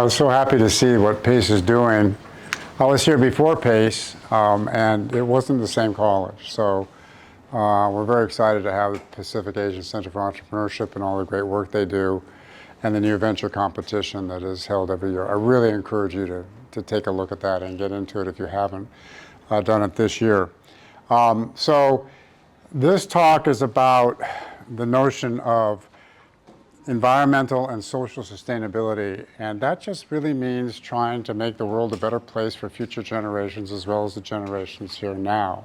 was so happy to see what PACE is doing. I was here before PACE, and it wasn't the same college. So we're very excited to have the Pacific Asian Center for Entrepreneurship and all the great work they do, and the new venture competition that is held every year. I really encourage you to take a look at that and get into it if you haven't done it this year. So this talk is about the notion of environmental and social sustainability, and that just really means trying to make the world a better place for future generations as well as the generations here now.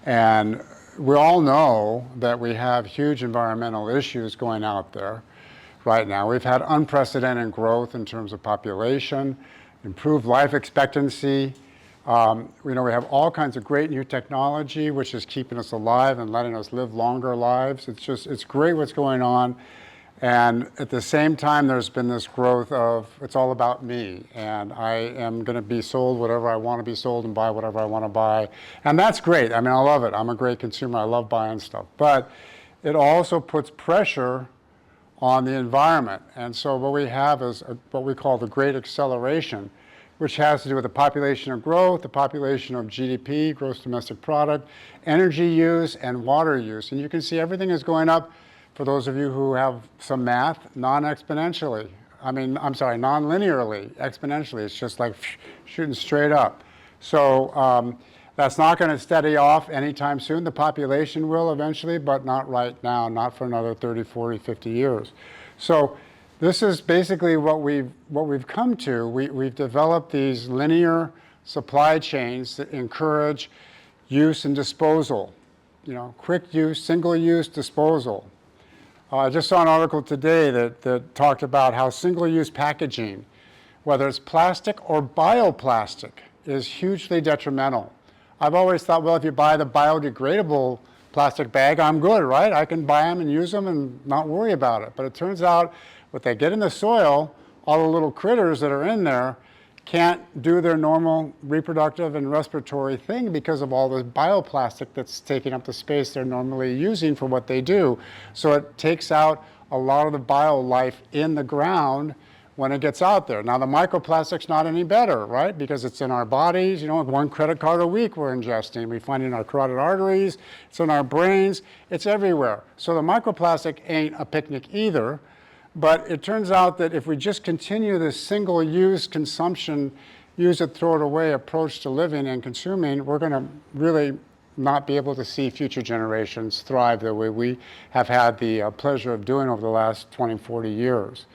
And we all know that we have huge environmental issues going out there right now. We've had unprecedented growth in terms of population, improved life expectancy. We have all kinds of great new technology which is keeping us alive and letting us live longer lives. It's great what's going on. And at the same time, there's been this growth of, it's all about me, and I am going to be sold whatever I want to be sold and buy whatever I want to buy. And that's great. I mean, I love it. I'm a great consumer. I love buying stuff. But it also puts pressure on the environment. And so what we have is what we call the Great Acceleration, which has to do with the population of growth, the population of GDP, gross domestic product, energy use, and water use. And you can see everything is going up. For those of you who have some math, non-linearly, exponentially. It's just like shooting straight up. So that's not going to steady off anytime soon. The population will eventually, but not right now, not for another 30, 40, 50 years. So this is basically what we've come to. We've developed these linear supply chains that encourage use and disposal. Quick use, single use disposal. I just saw an article today that talked about how single-use packaging, whether it's plastic or bioplastic, is hugely detrimental. I've always thought, well, if you buy the biodegradable plastic bag, I'm good, right? I can buy them and use them and not worry about it. But it turns out what they get in the soil, all the little critters that are in there, can't do their normal reproductive and respiratory thing because of all the bioplastic that's taking up the space they're normally using for what they do. So it takes out a lot of the bio life in the ground when it gets out there. Now the microplastic's not any better, right? Because it's in our bodies, 1 credit card a week we're ingesting. We find it in our carotid arteries, it's in our brains, it's everywhere. So the microplastic ain't a picnic either. But it turns out that if we just continue this single-use consumption, use it, throw it away approach to living and consuming, we're going to really not be able to see future generations thrive the way we have had the pleasure of doing over the last 20, 40 years.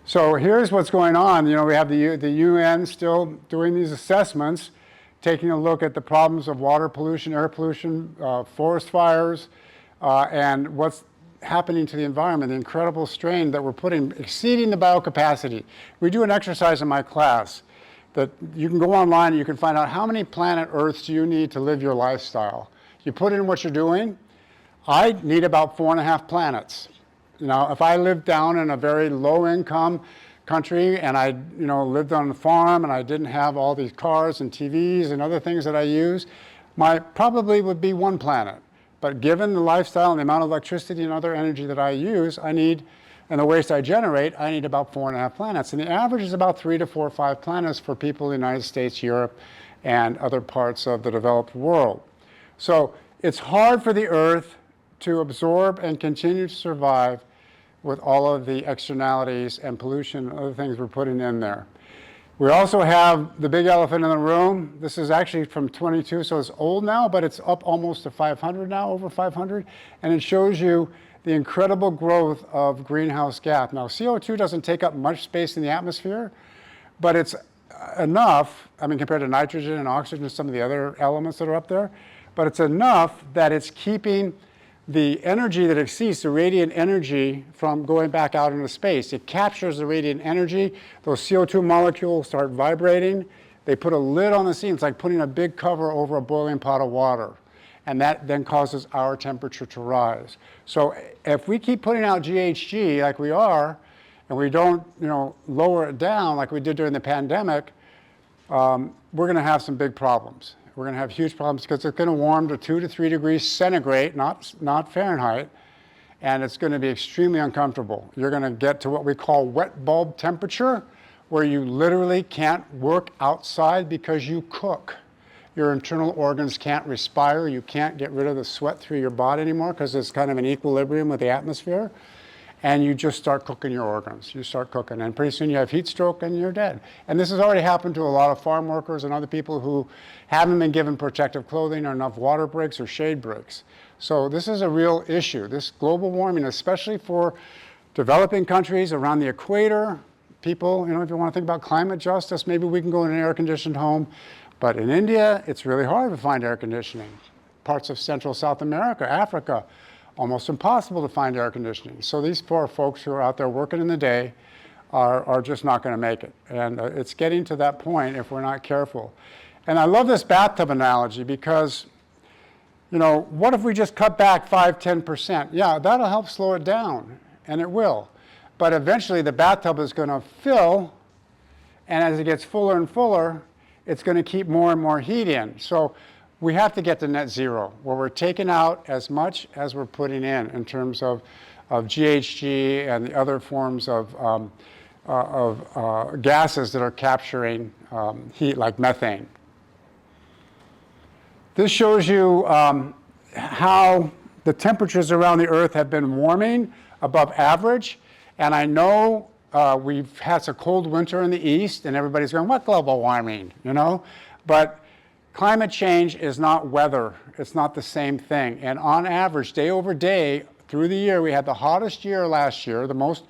So here's what's going on. We have the UN still doing these assessments, taking a look at the problems of water pollution, air pollution, forest fires, and what's happening to the environment, the incredible strain that we're putting, exceeding the biocapacity. We do an exercise in my class that you can go online and you can find out how many planet Earths do you need to live your lifestyle. You put in what you're doing. I need about 4.5 planets. If I lived down in a very low income country and I lived on a farm and I didn't have all these cars and TVs and other things that I use, my probably would be 1 planet. But given the lifestyle and the amount of electricity and other energy that I use, and the waste I generate, I need about 4.5 planets. And the average is about 3 to 4 or 5 planets for people in the United States, Europe, and other parts of the developed world. So it's hard for the Earth to absorb and continue to survive with all of the externalities and pollution and other things we're putting in there. We also have the big elephant in the room. This is actually from 22, so it's old now, but it's up almost to 500 now, over 500. And it shows you the incredible growth of greenhouse gas. Now, CO2 doesn't take up much space in the atmosphere, but it's enough, compared to nitrogen and oxygen and some of the other elements that are up there, but it's enough that it's keeping the energy that exceeds the radiant energy from going back out into space. It captures the radiant energy. Those CO2 molecules start vibrating. They put a lid on the scene. It's like putting a big cover over a boiling pot of water. And that then causes our temperature to rise. So if we keep putting out GHG like we are, and we don't lower it down like we did during the pandemic, we're going to have some big problems. We're going to have huge problems because it's going to warm to 2 to 3 degrees centigrade, not Fahrenheit, and it's going to be extremely uncomfortable. You're going to get to what we call wet bulb temperature, where you literally can't work outside because you cook. Your internal organs can't respire. You can't get rid of the sweat through your body anymore because it's kind of an equilibrium with the atmosphere. And you just start cooking your organs. You start cooking, and pretty soon you have heat stroke and you're dead. And this has already happened to a lot of farm workers and other people who haven't been given protective clothing or enough water breaks or shade breaks. So this is a real issue. This global warming, especially for developing countries around the equator, people, if you want to think about climate justice, maybe we can go in an air-conditioned home. But in India, it's really hard to find air conditioning. Parts of Central South America, Africa, almost impossible to find air conditioning. So these poor folks who are out there working in the day are just not going to make it. And it's getting to that point if we're not careful. And I love this bathtub analogy because, what if we just cut back 5–10%? Yeah, that'll help slow it down, and it will. But eventually the bathtub is going to fill, and as it gets fuller and fuller, it's going to keep more and more heat in. So we have to get to net zero, where we're taking out as much as we're putting in terms of GHG and the other forms of gases that are capturing heat, like methane. This shows you how the temperatures around the Earth have been warming above average. And I know we've had a cold winter in the East, and everybody's going, what global warming, But climate change is not weather. It's not the same thing. And on average, day over day, through the year, we had the hottest year last year, the most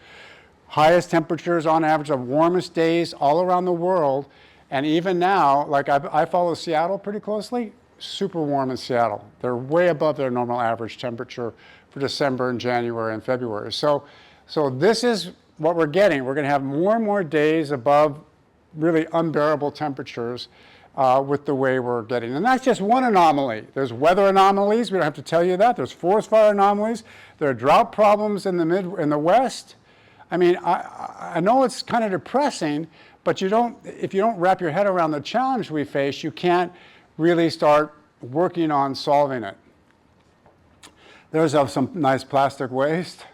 highest temperatures on average, of warmest days all around the world. And even now, like I follow Seattle pretty closely, super warm in Seattle. They're way above their normal average temperature for December and January and February. So this is what we're getting. We're going to have more and more days above really unbearable temperatures with the way we're getting. And that's just one anomaly. There's weather anomalies. We don't have to tell you that. There's forest fire anomalies. There are drought problems in the West. I mean, I know it's kind of depressing, but if you don't wrap your head around the challenge we face, you can't really start working on solving it. There's some nice plastic waste.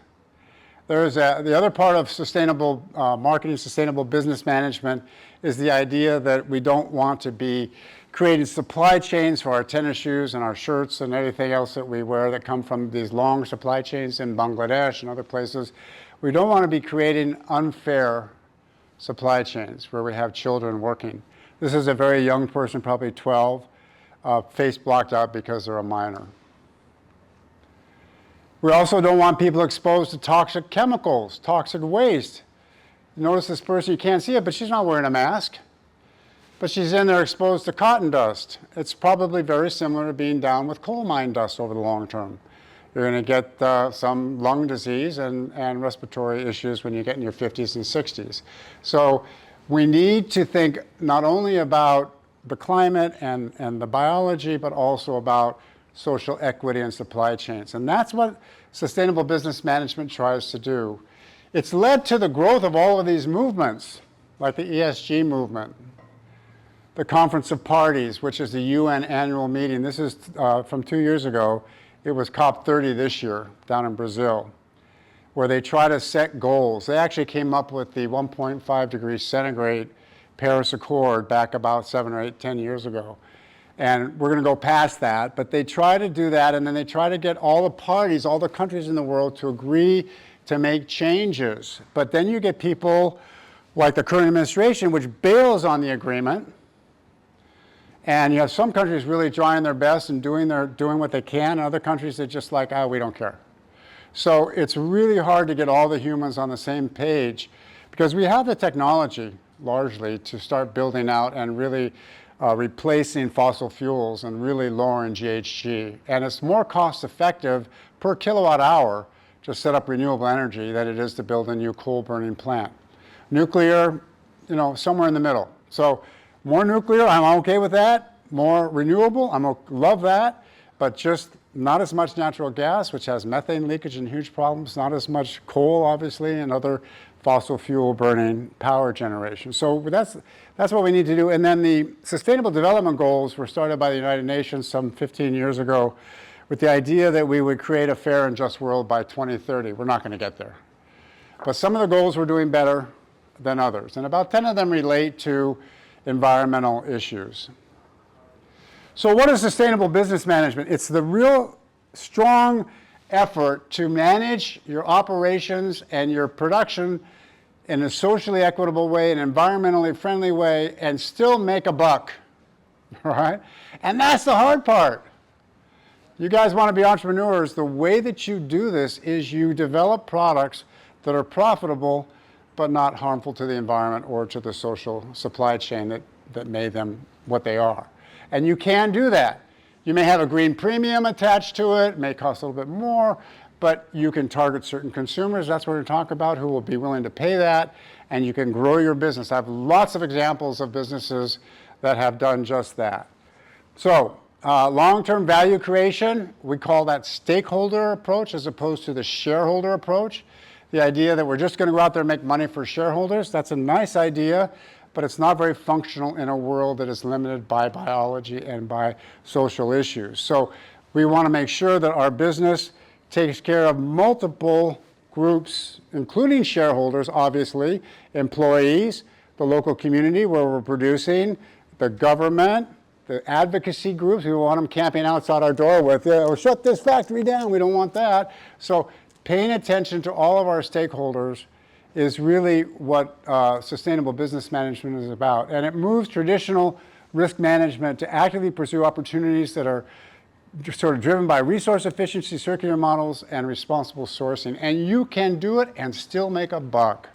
There's the other part of sustainable marketing, sustainable business management is the idea that we don't want to be creating supply chains for our tennis shoes and our shirts and everything else that we wear that come from these long supply chains in Bangladesh and other places. We don't want to be creating unfair supply chains where we have children working. This is a very young person, probably 12, face blocked out because they're a minor. We also don't want people exposed to toxic chemicals, toxic waste. Notice this person, you can't see it, but she's not wearing a mask. But she's in there exposed to cotton dust. It's probably very similar to being down with coal mine dust over the long term. You're going to get some lung disease and respiratory issues when you get in your 50s and 60s. So we need to think not only about the climate and the biology, but also about social equity and supply chains. And that's what sustainable business management tries to do. It's led to the growth of all of these movements, like the ESG movement, the Conference of Parties, which is the UN annual meeting. This is from 2 years ago. It was COP30 this year down in Brazil, where they try to set goals. They actually came up with the 1.5 degrees centigrade Paris Accord back about 7 or 8, 10 years ago. And we're going to go past that, but they try to do that, and then they try to get all the parties, all the countries in the world to agree to make changes. But then you get people like the current administration, which bails on the agreement, and you have some countries really trying their best and doing what they can, and other countries that just like, we don't care. So it's really hard to get all the humans on the same page, because we have the technology largely to start building out and really replacing fossil fuels and really lowering GHG. And it's more cost effective per kilowatt hour to set up renewable energy than it is to build a new coal burning plant. Nuclear, somewhere in the middle. So more nuclear, I'm okay with that. More renewable, love that. But just not as much natural gas, which has methane leakage and huge problems. Not as much coal, obviously, and other fossil fuel burning power generation. So that's what we need to do. And then the Sustainable Development Goals were started by the United Nations some 15 years ago with the idea that we would create a fair and just world by 2030. We're not going to get there. But some of the goals we're doing better, than others. And about 10 of them relate to environmental issues. So what is sustainable business management? It's the real strong effort to manage your operations and your production in a socially equitable way, an environmentally friendly way, and still make a buck, right? And that's the hard part. You guys want to be entrepreneurs. The way that you do this is you develop products that are profitable but not harmful to the environment or to the social supply chain that made them what they are. And you can do that. You may have a green premium attached to it. It may cost a little bit more, but you can target certain consumers. That's what we're talking about, who will be willing to pay that, and you can grow your business. I have lots of examples of businesses that have done just that. So long-term value creation, we call that stakeholder approach as opposed to the shareholder approach. The idea that we're just going to go out there and make money for shareholders, that's a nice idea, but it's not very functional in a world that is limited by biology and by social issues. So we want to make sure that our business takes care of multiple groups, including shareholders, obviously, employees, the local community where we're producing, the government, the advocacy groups. We want them camping outside our door with, oh, shut this factory down. We don't want that. So paying attention to all of our stakeholders is really what sustainable business management is about. And it moves traditional risk management to actively pursue opportunities that are sort of driven by resource efficiency, circular models, and responsible sourcing. And you can do it and still make a buck.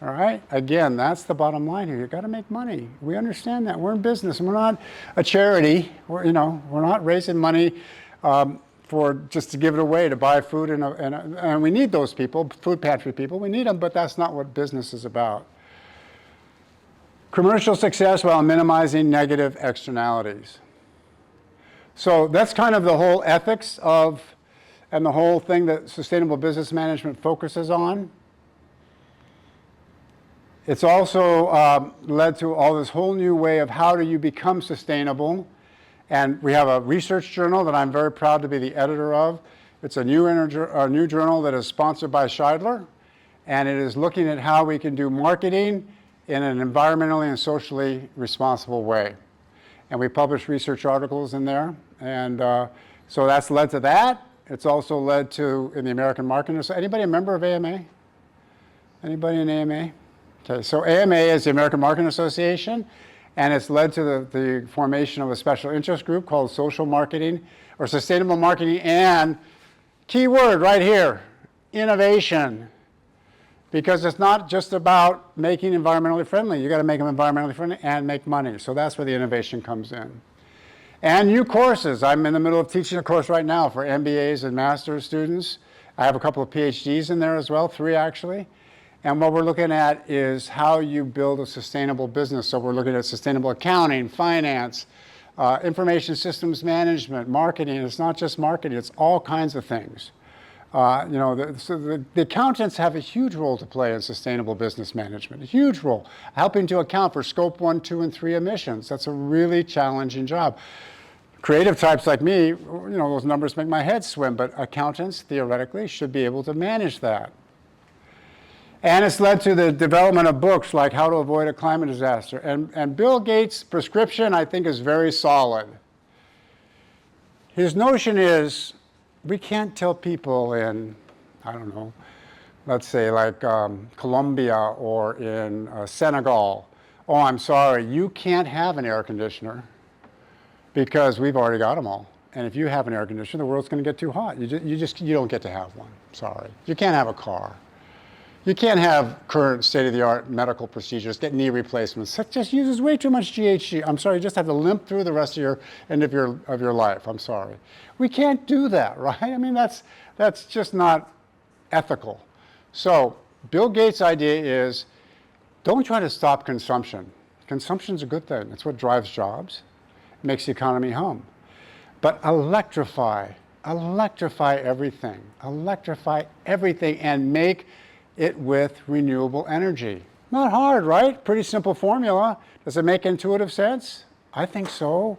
All right? Again, that's the bottom line here. You've got to make money. We understand that. We're in business. We're not a charity. We're not raising money for just to give it away, to buy food. And we need those people, food pantry people. We need them, but that's not what business is about. Commercial success while minimizing negative externalities. So that's kind of the whole ethics of, and the whole thing that sustainable business management focuses on. It's also led to all this whole new way of how do you become sustainable. And we have a research journal that I'm very proud to be the editor of. It's a new journal that is sponsored by Shidler, and it is looking at how we can do marketing in an environmentally and socially responsible way. And we publish research articles in there. And so that's led to that. It's also led to, in the American Marketing Association, anybody a member of AMA? Anybody in AMA? Okay, so AMA is the American Marketing Association, and it's led to the formation of a special interest group called social marketing, or sustainable marketing, and key word right here, innovation. Because it's not just about making environmentally friendly. You got to make them environmentally friendly and make money. So that's where the innovation comes in. And new courses. I'm in the middle of teaching a course right now for MBAs and master's students. I have a couple of PhDs in there as well, 3 actually. And what we're looking at is how you build a sustainable business. So we're looking at sustainable accounting, finance, information systems management, marketing. It's not just marketing, it's all kinds of things. The accountants have a huge role to play in sustainable business management, a huge role, helping to account for scope 1, 2, and 3 emissions. That's a really challenging job. Creative types like me, those numbers make my head swim, but accountants, theoretically, should be able to manage that. And it's led to the development of books like How to Avoid a Climate Disaster. And Bill Gates' prescription, I think, is very solid. His notion is, we can't tell people in, I don't know, let's say like Colombia or in Senegal, oh, I'm sorry, you can't have an air conditioner because we've already got them all. And if you have an air conditioner, the world's going to get too hot. You don't get to have one. Sorry. You can't have a car. You can't have current state-of-the-art medical procedures, get knee replacements. That just uses way too much GHG. I'm sorry, you just have to limp through the rest of your end of your life. I'm sorry. We can't do that, right? I mean, that's just not ethical. So Bill Gates' idea is, don't try to stop consumption. Consumption's a good thing. It's what drives jobs, makes the economy hum. But electrify everything. Electrify everything and make it with renewable energy. Not hard, right? Pretty simple formula. Does it make intuitive sense? I think so.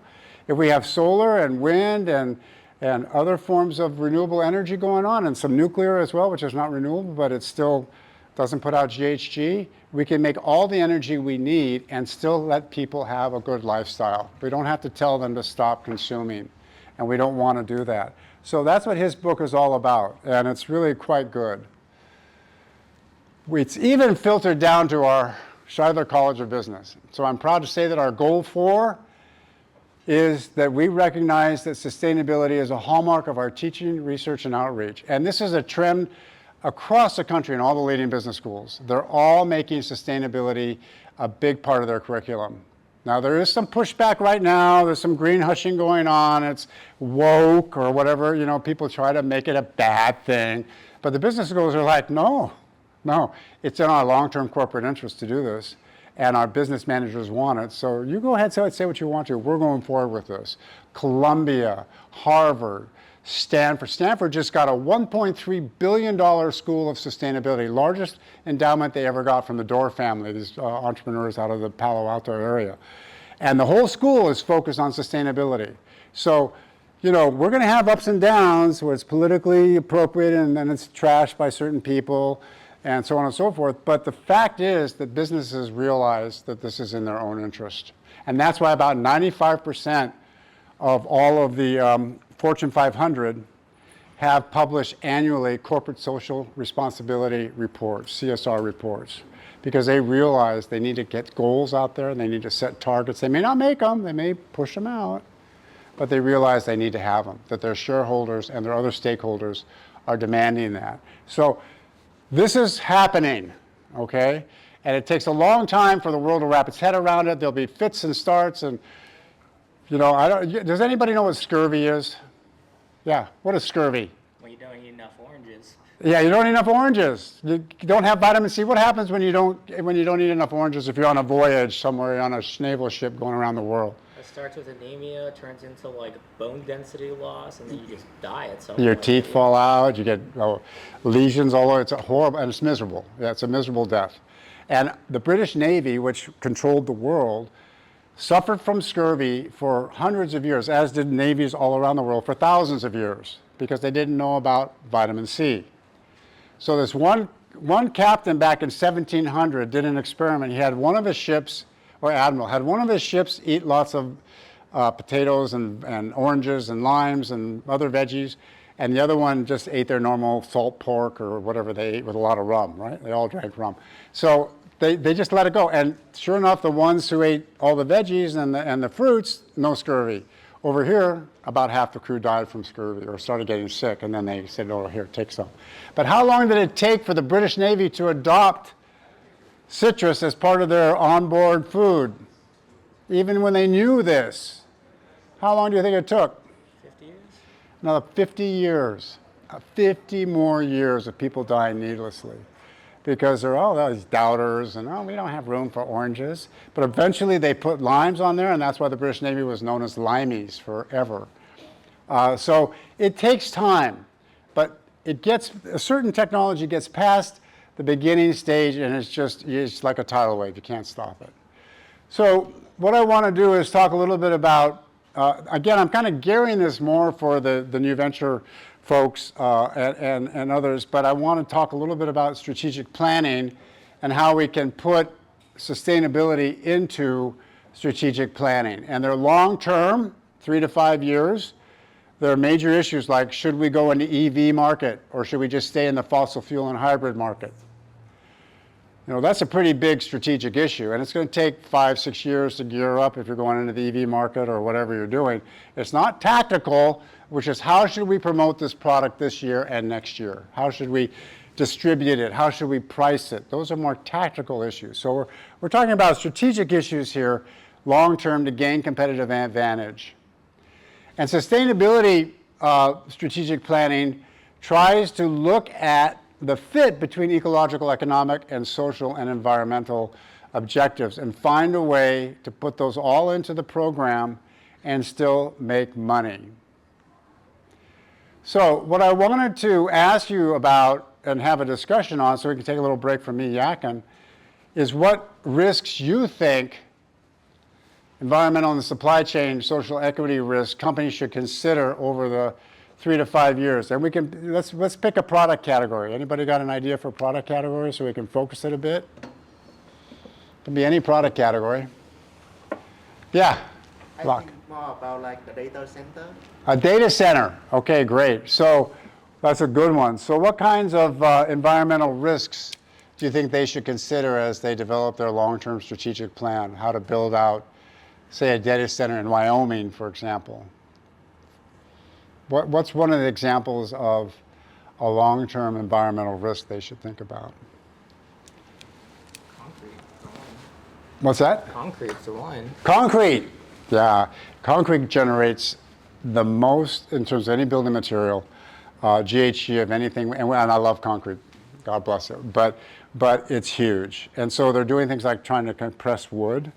If we have solar and wind and other forms of renewable energy going on, and some nuclear as well, which is not renewable, but it's still doesn't put out GHG, we can make all the energy we need and still let people have a good lifestyle. We don't have to tell them to stop consuming, and we don't want to do that. So that's what his book is all about, and it's really quite good. It's even filtered down to our Shidler College of Business. So I'm proud to say that our goal 4 is that we recognize that sustainability is a hallmark of our teaching, research, and outreach. And this is a trend across the country in all the leading business schools. They're all making sustainability a big part of their curriculum. Now, there is some pushback right now. There's some green hushing going on. It's woke or whatever. You know, people try to make it a bad thing. But the business schools are like, no, it's in our long-term corporate interest to do this. And our business managers want it. So you go ahead and say what you want to. We're going forward with this. Columbia, Harvard, Stanford. Stanford just got a $1.3 billion school of sustainability, largest endowment they ever got from the Dorr family, these entrepreneurs out of the Palo Alto area. And the whole school is focused on sustainability. So, you know, we're going to have ups and downs where it's politically appropriate and then it's trashed by certain people and so on and so forth. But the fact is that businesses realize that this is in their own interest. And that's why about 95% of all of the Fortune 500 have published annually corporate social responsibility reports, CSR reports, because they realize they need to get goals out there and they need to set targets. They may not make them, they may push them out, but they realize they need to have them, that their shareholders and their other stakeholders are demanding that. So this is happening, okay? And it takes a long time for the world to wrap its head around it. There'll be fits and starts and, you know, does anybody know what scurvy is? Yeah, what is scurvy? When you don't eat enough oranges. Yeah, you don't eat enough oranges. You don't have vitamin C. What happens when you don't eat enough oranges if you're on a voyage somewhere on a naval ship going around the world? It starts with anemia, turns into like bone density loss, and then you just die at some Your point. teeth fall out, you get lesions all over. It's horrible, and it's miserable. Yeah, it's a miserable death. And the British Navy, which controlled the world, suffered from scurvy for hundreds of years, as did navies all around the world for thousands of years, because they didn't know about vitamin C. So this one captain back in 1700 did an experiment. He had one of his ships, or admiral, had one of his ships eat lots of potatoes and oranges and limes and other veggies, and the other one just ate their normal salt pork or whatever they ate with a lot of rum, right? They all drank rum. So they just let it go. And sure enough, the ones who ate all the veggies and the fruits, no scurvy. Over here, about half the crew died from scurvy or started getting sick, and then they said, oh, here, take some. But how long did it take for the British Navy to adopt citrus as part of their onboard food? Even when they knew this, how long do you think it took? 50 years? Another 50 years. 50 more years of people dying needlessly. Because they're all these doubters and, we don't have room for oranges. But eventually they put limes on there, and that's why the British Navy was known as limeys forever. So it takes time, but a certain technology gets past the beginning stage, and it's like a tidal wave. You can't stop it. So what I want to do is talk a little bit about, again, I'm kind of gearing this more for the new venture folks and others, but I want to talk a little bit about strategic planning and how we can put sustainability into strategic planning. And they're long-term, 3 to 5 years. There are major issues like, should we go into EV market or should we just stay in the fossil fuel and hybrid market? You know, that's a pretty big strategic issue, and it's going to take 5, 6 years to gear up if you're going into the EV market or whatever you're doing. It's not tactical, which is how should we promote this product this year and next year? How should we distribute it? How should we price it? Those are more tactical issues. So we're talking about strategic issues here, long-term, to gain competitive advantage. And sustainability strategic planning tries to look at the fit between ecological, economic, and social and environmental objectives and find a way to put those all into the program and still make money. So what I wanted to ask you about and have a discussion on, so we can take a little break from me yakking, is what risks you think, environmental and supply chain, social equity risks, companies should consider over the 3 to 5 years. And we can, let's pick a product category. Anybody got an idea for a product category so we can focus it a bit? It can be any product category. Yeah. I Lock. think more about like the data center. A data center. Okay, great. So that's a good one. So what kinds of environmental risks do you think they should consider as they develop their long-term strategic plan? How to build out, say, a data center in Wyoming, for example? What's one of the examples of a long-term environmental risk they should think about? Concrete. What's that? Concrete's the one. Concrete. Yeah, concrete generates the most, in terms of any building material, GHG of anything, and I love concrete, God bless it, but it's huge. And so they're doing things like trying to compress wood,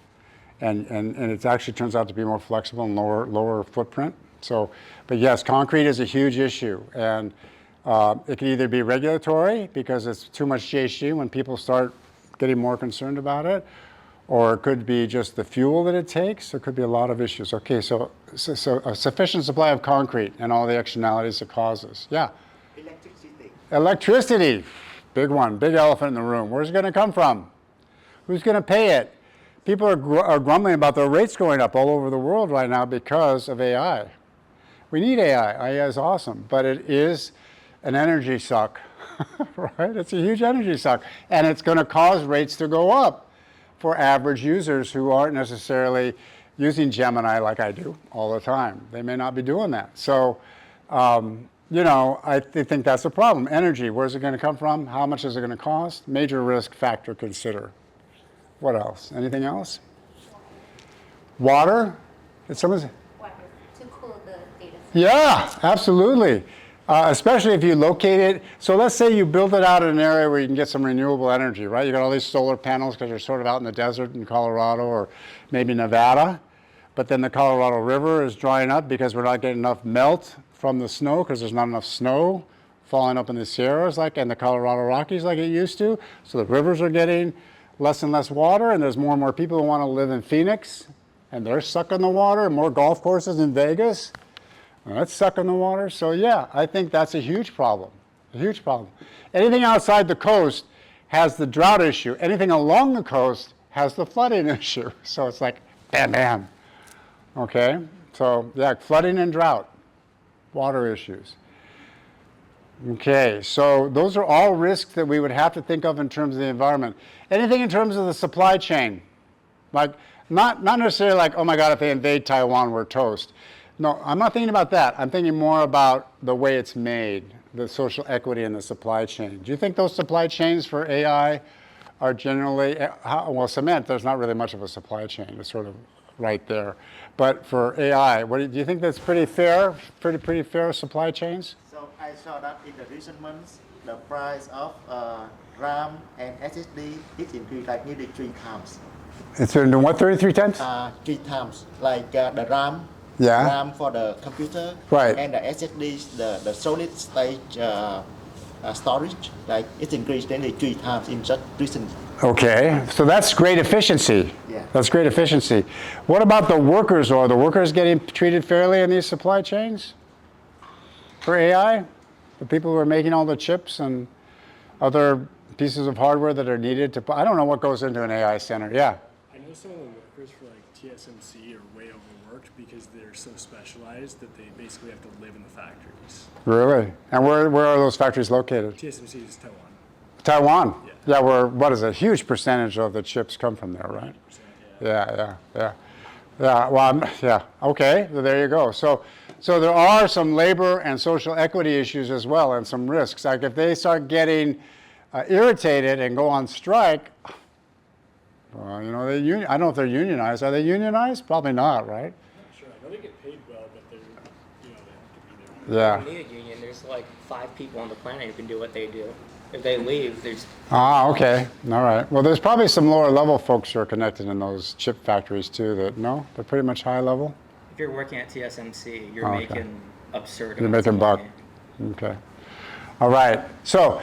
and it actually turns out to be more flexible and lower footprint. So, but yes, concrete is a huge issue, and it can either be regulatory, because it's too much GHG when people start getting more concerned about it, or it could be just the fuel that it takes. There could be a lot of issues. Okay, so a sufficient supply of concrete and all the externalities it causes. Yeah? Electricity. Electricity, big one, big elephant in the room. Where's it going to come from? Who's going to pay it? People are grumbling about their rates going up all over the world right now because of AI. We need AI. AI is awesome, but it is an energy suck, right? It's a huge energy suck, and it's going to cause rates to go up for average users who aren't necessarily using Gemini like I do all the time. They may not be doing that. So, you know, I think that's a problem. Energy, where's it going to come from? How much is it going to cost? Major risk factor to consider. What else? Anything else? Water? Did someone? Water to cool the data center. Yeah, absolutely. Especially if you locate it. So let's say you build it out in an area where you can get some renewable energy, right? You got all these solar panels because you're sort of out in the desert in Colorado or maybe Nevada. But then the Colorado River is drying up because we're not getting enough melt from the snow because there's not enough snow falling up in the Sierras and the Colorado Rockies like it used to. So the rivers are getting less and less water, and there's more and more people who want to live in Phoenix, and they're sucking the water, and more golf courses in Vegas. That's sucking the water. So yeah, I think that's a huge problem, a huge problem. Anything outside the coast has the drought issue. Anything along the coast has the flooding issue. So it's like, bam, bam. Okay, so yeah, flooding and drought, water issues. Okay, so those are all risks that we would have to think of in terms of the environment. Anything in terms of the supply chain, like not necessarily like, oh my God, if they invade Taiwan, we're toast. No, I'm not thinking about that. I'm thinking more about the way it's made, the social equity in the supply chain. Do you think those supply chains for AI are generally, well, cement, there's not really much of a supply chain. It's sort of right there. But for AI, do you think that's pretty fair, pretty fair supply chains? So I saw that in the recent months, the price of RAM and SSD is increased like nearly 3 times. It's in what, 33 times? 3 times, like the RAM. Yeah. RAM for the computer, Right. And the SSD, the solid state storage, like it's increased nearly 3 times in just recent. Okay, so that's great efficiency. Yeah. That's great efficiency. What about the workers? Are the workers getting treated fairly in these supply chains for AI? The people who are making all the chips and other pieces of hardware that are needed to, I don't know what goes into an AI center. Yeah. I know some of the workers for like TSMC are way overworked because they're so specialized that they basically have to live in the factories. Really? And where are those factories located? TSMC is Taiwan. Taiwan? Yeah. Yeah, what is it? A huge percentage of the chips come from there, right? 100%, Yeah. Yeah, well, yeah, okay, so there you go. So there are some labor and social equity issues as well, and some risks. Like if they start getting irritated and go on strike, well, you know, I don't know if they're unionized. Are they unionized? Probably not, right? Not sure. I know they get paid well, but they're, you know, they have to be there. Yeah. You need a union. There's like 5 people on the planet who can do what they do. If they leave, there's Ah, okay, all right. Well, there's probably some lower level folks who are connected in those chip factories too that, no, they're pretty much high level? if you're working at TSMC, you're Okay. making absurd You're amounts of making buck. money. Okay. All right. So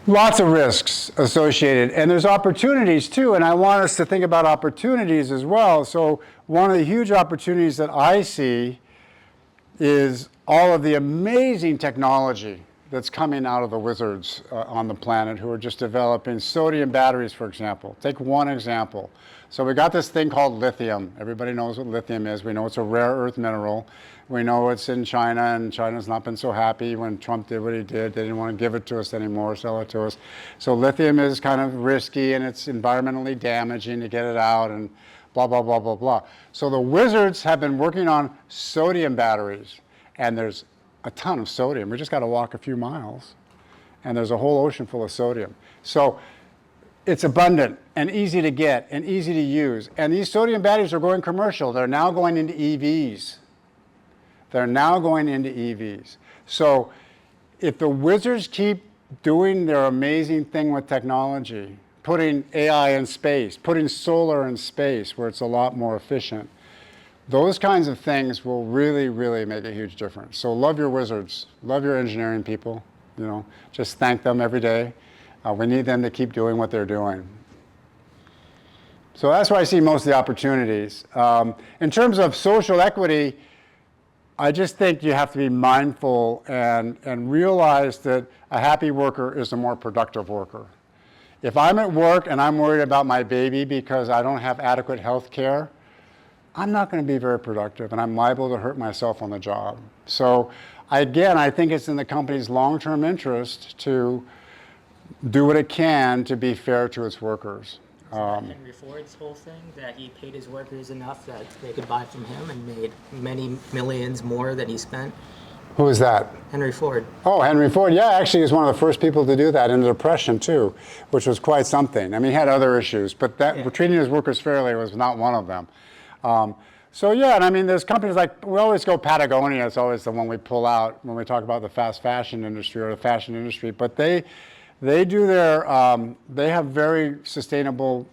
lots of risks associated. And there's opportunities too. And I want us to think about opportunities as well. So one of the huge opportunities that I see is all of the amazing technology that's coming out of the wizards on the planet who are just developing sodium batteries, for example. Take one example. So we got this thing called lithium. Everybody knows what lithium is. We know it's a rare earth mineral. We know it's in China, and China's not been so happy when Trump did what he did. They didn't want to give it to us anymore, sell it to us. So lithium is kind of risky, and it's environmentally damaging to get it out, and blah, blah, blah, blah, blah. So the wizards have been working on sodium batteries, and there's a ton of sodium. We just got to walk a few miles, and there's a whole ocean full of sodium. So it's abundant and easy to get and easy to use. And these sodium batteries are going commercial. They're now going into EVs. They're now going into EVs. So if the wizards keep doing their amazing thing with technology, putting AI in space, putting solar in space where it's a lot more efficient, those kinds of things will really, really make a huge difference. So love your wizards. Love your engineering people. You know, just thank them every day. We need them to keep doing what they're doing. So that's where I see most of the opportunities. In terms of social equity, I just think you have to be mindful and realize that a happy worker is a more productive worker. If I'm at work and I'm worried about my baby because I don't have adequate health care, I'm not going to be very productive, and I'm liable to hurt myself on the job. So again, I think it's in the company's long-term interest to do what it can to be fair to its workers. Henry Ford's whole thing, that he paid his workers enough that they could buy from him and made many millions more than he spent. Who is that? Henry Ford. Oh, Henry Ford. Yeah, actually, he was one of the first people to do that in the Depression, too, which was quite something. I mean, he had other issues, but treating his workers fairly was not one of them. So, yeah, and I mean, there's companies like, we always go Patagonia. It's always the one we pull out when we talk about the fast fashion industry or the fashion industry. But they do they have very sustainable,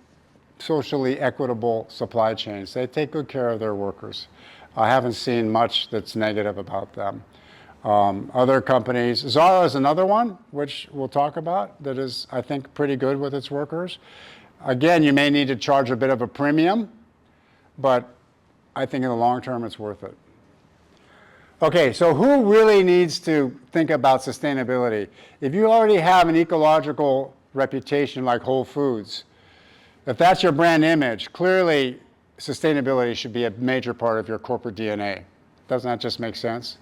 socially equitable supply chains. They take good care of their workers. I haven't seen much that's negative about them. Other companies, Zara is another one, which we'll talk about, that is, I think, pretty good with its workers. Again, you may need to charge a bit of a premium, but I think in the long term it's worth it. Okay, so who really needs to think about sustainability? If you already have an ecological reputation like Whole Foods, if that's your brand image, clearly sustainability should be a major part of your corporate DNA. Doesn't that just make sense?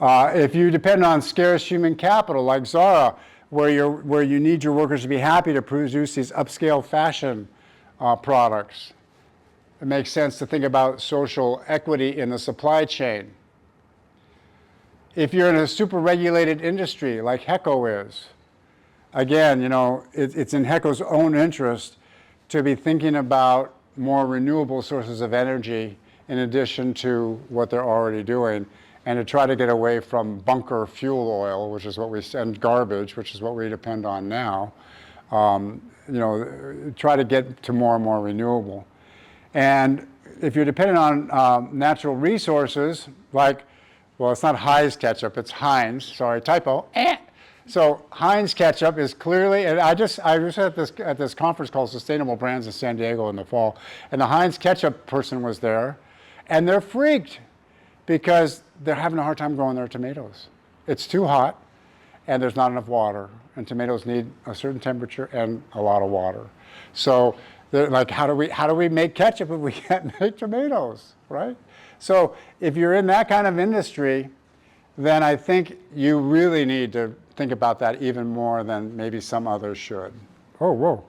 If you depend on scarce human capital like Zara, where you need your workers to be happy to produce these upscale fashion products, it makes sense to think about social equity in the supply chain. If you're in a super regulated industry like HECO is, again, you know, it's in HECO's own interest to be thinking about more renewable sources of energy in addition to what they're already doing, and to try to get away from bunker fuel oil, which is what we send garbage, which is what we depend on now. You know, try to get to more and more renewable. And if you're dependent on natural resources, like, well, it's not Heinz ketchup, it's Heinz, sorry, typo. So Heinz ketchup is clearly, and I was at this conference called Sustainable Brands in San Diego in the fall, and the Heinz ketchup person was there, and they're freaked because they're having a hard time growing their tomatoes. It's too hot, and there's not enough water, and tomatoes need a certain temperature and a lot of water. So they're like, how do we make ketchup if we can't make tomatoes, right? So if you're in that kind of industry, then I think you really need to think about that even more than maybe some others should. Oh, whoa.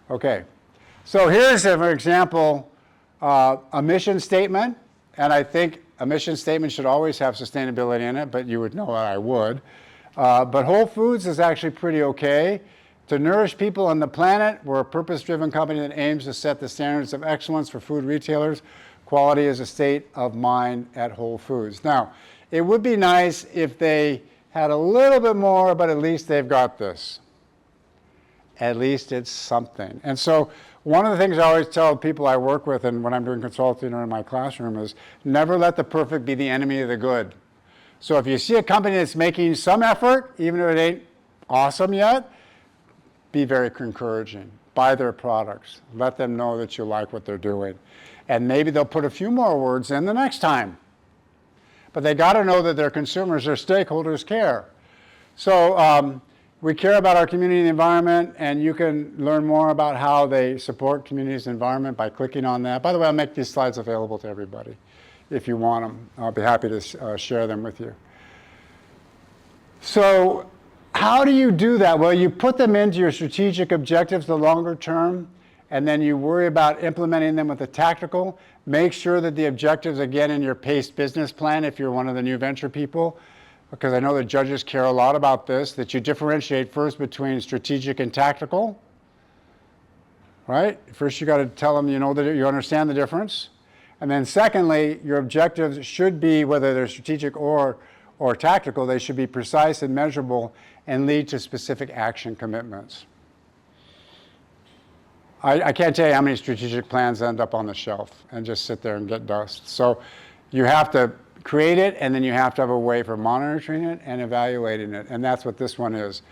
Okay. So here's, for example, a mission statement. And I think a mission statement should always have sustainability in it, but you would know that I would. But Whole Foods is actually pretty okay. To nourish people on the planet, we're a purpose-driven company that aims to set the standards of excellence for food retailers. Quality is a state of mind at Whole Foods. Now, it would be nice if they had a little bit more, but at least they've got this. At least it's something. And so one of the things I always tell people I work with and when I'm doing consulting or in my classroom is never let the perfect be the enemy of the good. So if you see a company that's making some effort, even if it ain't awesome yet, be very encouraging. Buy their products. Let them know that you like what they're doing. And maybe they'll put a few more words in the next time. but they got to know that their consumers, their stakeholders care. So we care about our community and the environment, and you can learn more about how they support communities and environment by clicking on that. By the way, I'll make these slides available to everybody if you want them. I'll be happy to share them with you. So how do you do that? Well, you put them into your strategic objectives, the longer term, and then you worry about implementing them with the tactical. Make sure that the objectives, again, in your paced business plan, if you're one of the new venture people, because I know the judges care a lot about this, that you differentiate first between strategic and tactical, right? First, you got to tell them that you understand the difference. And then secondly, your objectives should be, whether they're strategic or tactical, they should be precise and measurable and lead to specific action commitments. I can't tell you how many strategic plans end up on the shelf and just sit there and get dust. So you have to create it, and then you have to have a way for monitoring it and evaluating it. And that's what this one is.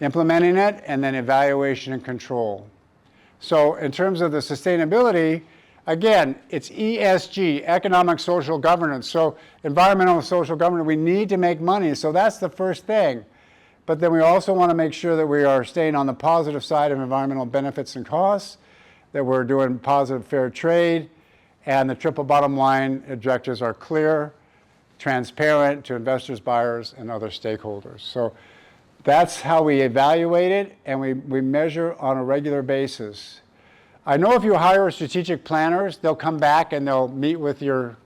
Implementing it, and then evaluation and control. So in terms of the sustainability, again, it's ESG, economic social governance. So environmental and social governance, we need to make money. So that's the first thing. But then we also want to make sure that we are staying on the positive side of environmental benefits and costs, that we're doing positive fair trade, and the triple bottom line objectives are clear, transparent to investors, buyers, and other stakeholders. So that's how we evaluate it, and we measure on a regular basis. I know if you hire strategic planners, they'll come back and they'll meet with your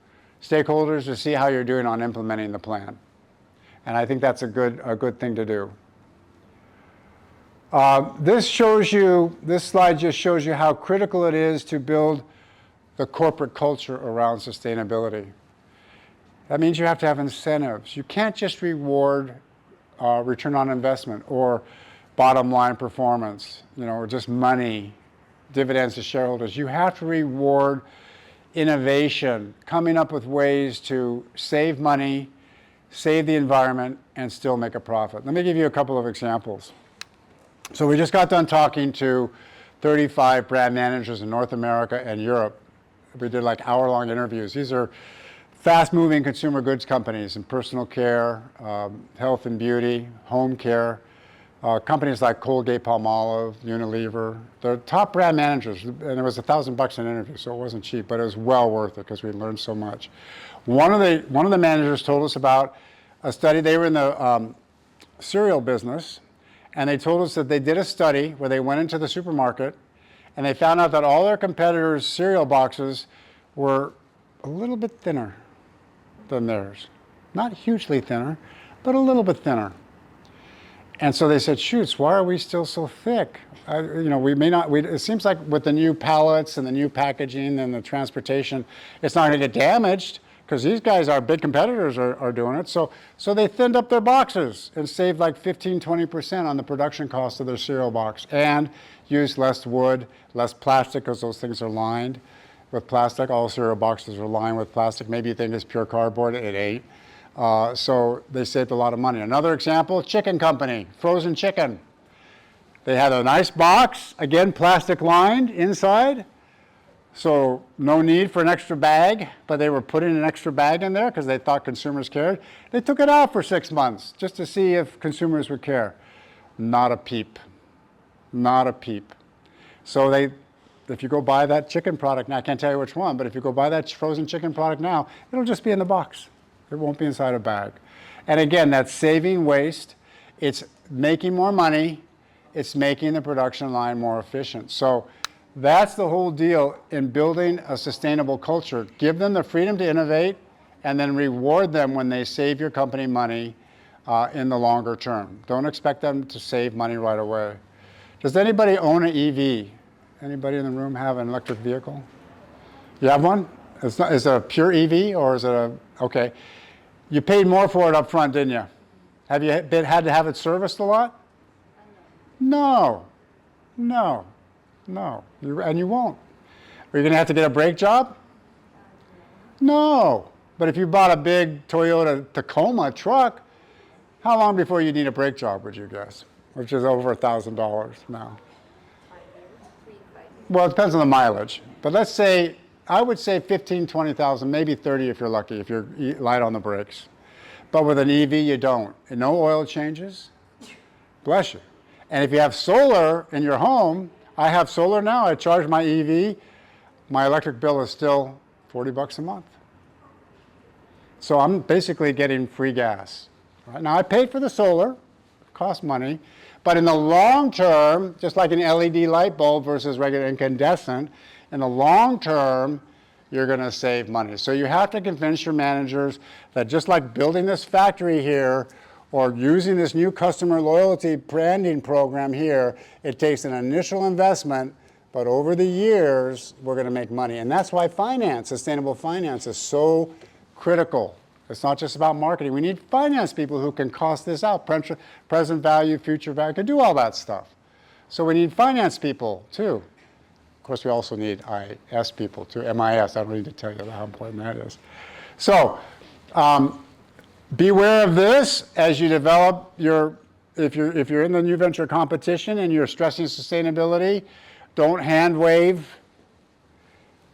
stakeholders to see how you're doing on implementing the plan. And I think that's a good thing to do. This slide just shows you how critical it is to build the corporate culture around sustainability. That means you have to have incentives. You can't just reward return on investment or bottom line performance, or just money, dividends to shareholders. You have to reward innovation, coming up with ways to save money, save the environment, and still make a profit. Let me give you a couple of examples. So we just got done talking to 35 brand managers in North America and Europe. We did like hour-long interviews. These are fast-moving consumer goods companies in personal care, health and beauty, home care, companies like Colgate-Palmolive, Unilever. They're top brand managers, and it was $1,000 an interview, so it wasn't cheap, but it was well worth it because we learned so much. One of the managers told us about a study. They were in the cereal business, and they told us that they did a study where they went into the supermarket, and they found out that all their competitors' cereal boxes were a little bit thinner than theirs. Not hugely thinner, but a little bit thinner. And so they said, shoots, why are we still so thick? We may not, it seems like with the new pallets and the new packaging and the transportation, it's not going to get damaged because these guys, our big competitors, are doing it. So they thinned up their boxes and saved like 15-20% on the production cost of their cereal box and used less wood, less plastic because those things are lined with plastic. All cereal boxes are lined with plastic. Maybe you think it's pure cardboard. It ain't. So they saved a lot of money. Another example, chicken company, frozen chicken. They had a nice box, again, plastic lined inside. So no need for an extra bag, but they were putting an extra bag in there because they thought consumers cared. They took it out for 6 months just to see if consumers would care. Not a peep. Not a peep. So if you go buy that chicken product now, I can't tell you which one, but if you go buy that frozen chicken product now, it'll just be in the box. It won't be inside a bag. And again, that's saving waste. It's making more money. It's making the production line more efficient. So that's the whole deal in building a sustainable culture. Give them the freedom to innovate and then reward them when they save your company money in the longer term. Don't expect them to save money right away. Does anybody own an EV? Anybody in the room have an electric vehicle? You have one? Is it a pure EV or is it okay. You paid more for it up front, didn't you? Have you had to have it serviced a lot? No. And you won't. Are you going to have to get a brake job? No. But if you bought a big Toyota Tacoma truck, how long before you need a brake job, would you guess? Which is over $1,000 now. 5 years, 3 to 5 years. Well, it depends on the mileage. But let's say I would say 15, 20,000, maybe 30 if you're lucky, if you're light on the brakes. But with an EV, you don't. And no oil changes. Bless you. And if you have solar in your home, I have solar now, I charge my EV, my electric bill is still $40 a month. So I'm basically getting free gas. Right? Now I paid for the solar, it costs money, but in the long term, just like an LED light bulb versus regular incandescent, in the long term, you're going to save money. So you have to convince your managers that just like building this factory here or using this new customer loyalty branding program here, it takes an initial investment, but over the years, we're going to make money. And that's why finance, sustainable finance, is so critical. It's not just about marketing. We need finance people who can cost this out, present value, future value, can do all that stuff. So we need finance people too. Of course, we also need IS people too, MIS. I don't need to tell you how important that is. So beware of this as you develop your, if you're in the new venture competition and you're stressing sustainability, don't hand wave,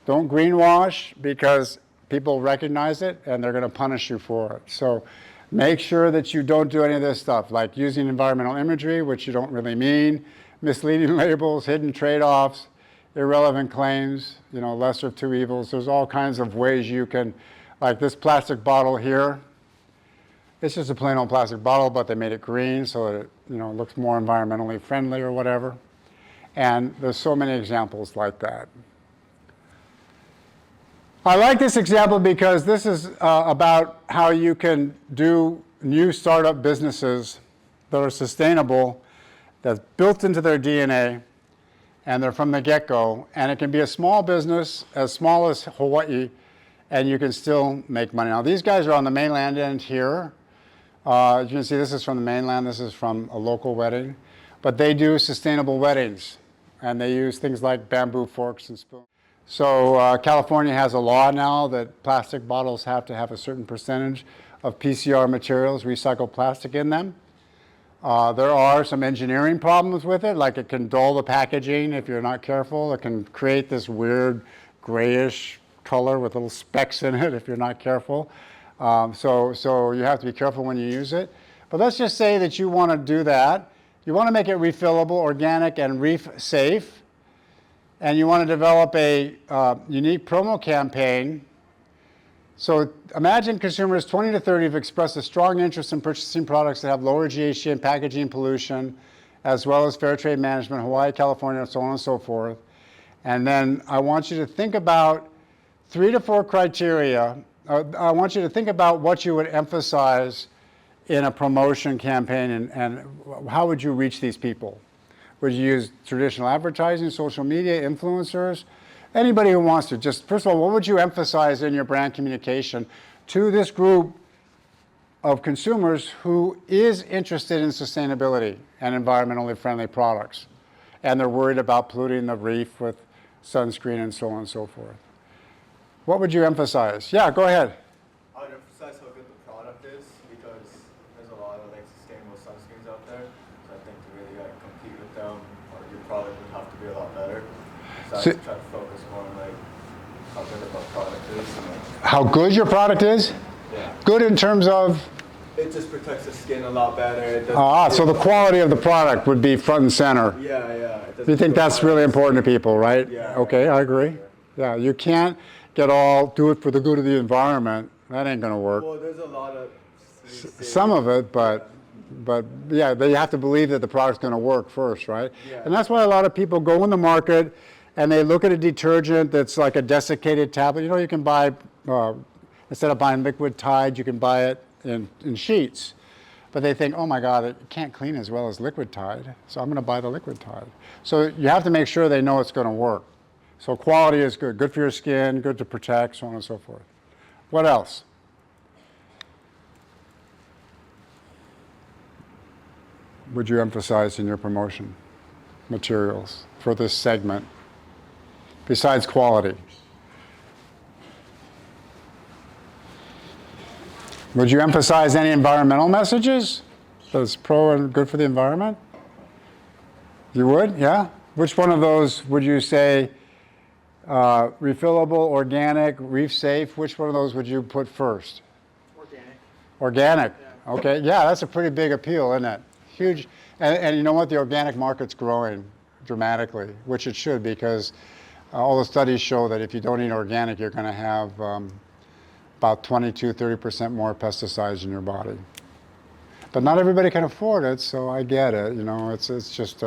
don't greenwash, because people recognize it and they're going to punish you for it. So make sure that you don't do any of this stuff, like using environmental imagery, which you don't really mean, misleading labels, hidden trade-offs, irrelevant claims, you know, lesser of two evils. There's all kinds of ways you can, like this plastic bottle here. It's just a plain old plastic bottle, but they made it green so it, you know, looks more environmentally friendly or whatever. And there's so many examples like that. I like this example because this is about how you can do new startup businesses that are sustainable, that's built into their DNA, and they're from the get-go. And it can be a small business, as small as Hawaii, and you can still make money. Now, these guys are on the mainland end here. As you can see, this is from the mainland. This is from a local wedding. But they do sustainable weddings, and they use things like bamboo forks and spoons. So California has a law now that plastic bottles have to have a certain percentage of PCR materials, recycled plastic in them. There are some engineering problems with it, like it can dull the packaging if you're not careful. It can create this weird grayish color with little specks in it if you're not careful. So you have to be careful when you use it. But let's just say that you want to do that. You want to make it refillable, organic, and reef safe. And you want to develop a unique promo campaign. So imagine consumers 20 to 30 have expressed a strong interest in purchasing products that have lower GHG and packaging pollution, as well as fair trade management, Hawaii, California, and so on and so forth. And then I want you to think about 3 to 4 criteria. I want you to think about what you would emphasize in a promotion campaign and how would you reach these people. Would you use traditional advertising, social media, influencers? Anybody who wants to, just first of all, what would you emphasize in your brand communication to this group of consumers who is interested in sustainability and environmentally friendly products? And they're worried about polluting the reef with sunscreen and so on and so forth. What would you emphasize? Yeah, go ahead. I would emphasize how good the product is because there's a lot of like sustainable sunscreens out there. So I think to really compete with them, or your product would have to be a lot better. So I So- try to focus more on like how good the product is. And, like, How good your product is? yeah, Good in terms of, it just protects the skin a lot better. It doesn't, so the quality of the product would be front and center. yeah. It doesn't You think feel that's bad. really important to people, right? Yeah. Okay, I agree. Yeah, you can't do it for the good of the environment. That ain't gonna work. Well, there's a lot of Some of it, but yeah, they have to believe that the product's gonna work first, right? Yeah. And that's why a lot of people go in the market and they look at a detergent that's like a desiccated tablet. You know, you can buy, instead of buying liquid Tide, you can buy it in sheets. But they think, oh my God, it can't clean as well as liquid Tide, so I'm gonna buy the liquid Tide. So you have to make sure they know it's gonna work. So quality is good, good for your skin, good to protect, so on and so forth. What else? Would you emphasize in your promotion materials for this segment, besides quality? Would you emphasize any environmental messages that's pro and good for the environment? You would, yeah? Which one of those would you say Refillable, organic, reef safe. Which one of those would you put first? Organic. Organic. Okay. Yeah, that's a pretty big appeal, isn't it? Huge. And you know what? The organic market's growing dramatically, which it should, because all the studies show that if you don't eat organic, you're going to have about 30% more pesticides in your body. But not everybody can afford it, so I get it. You know, it's just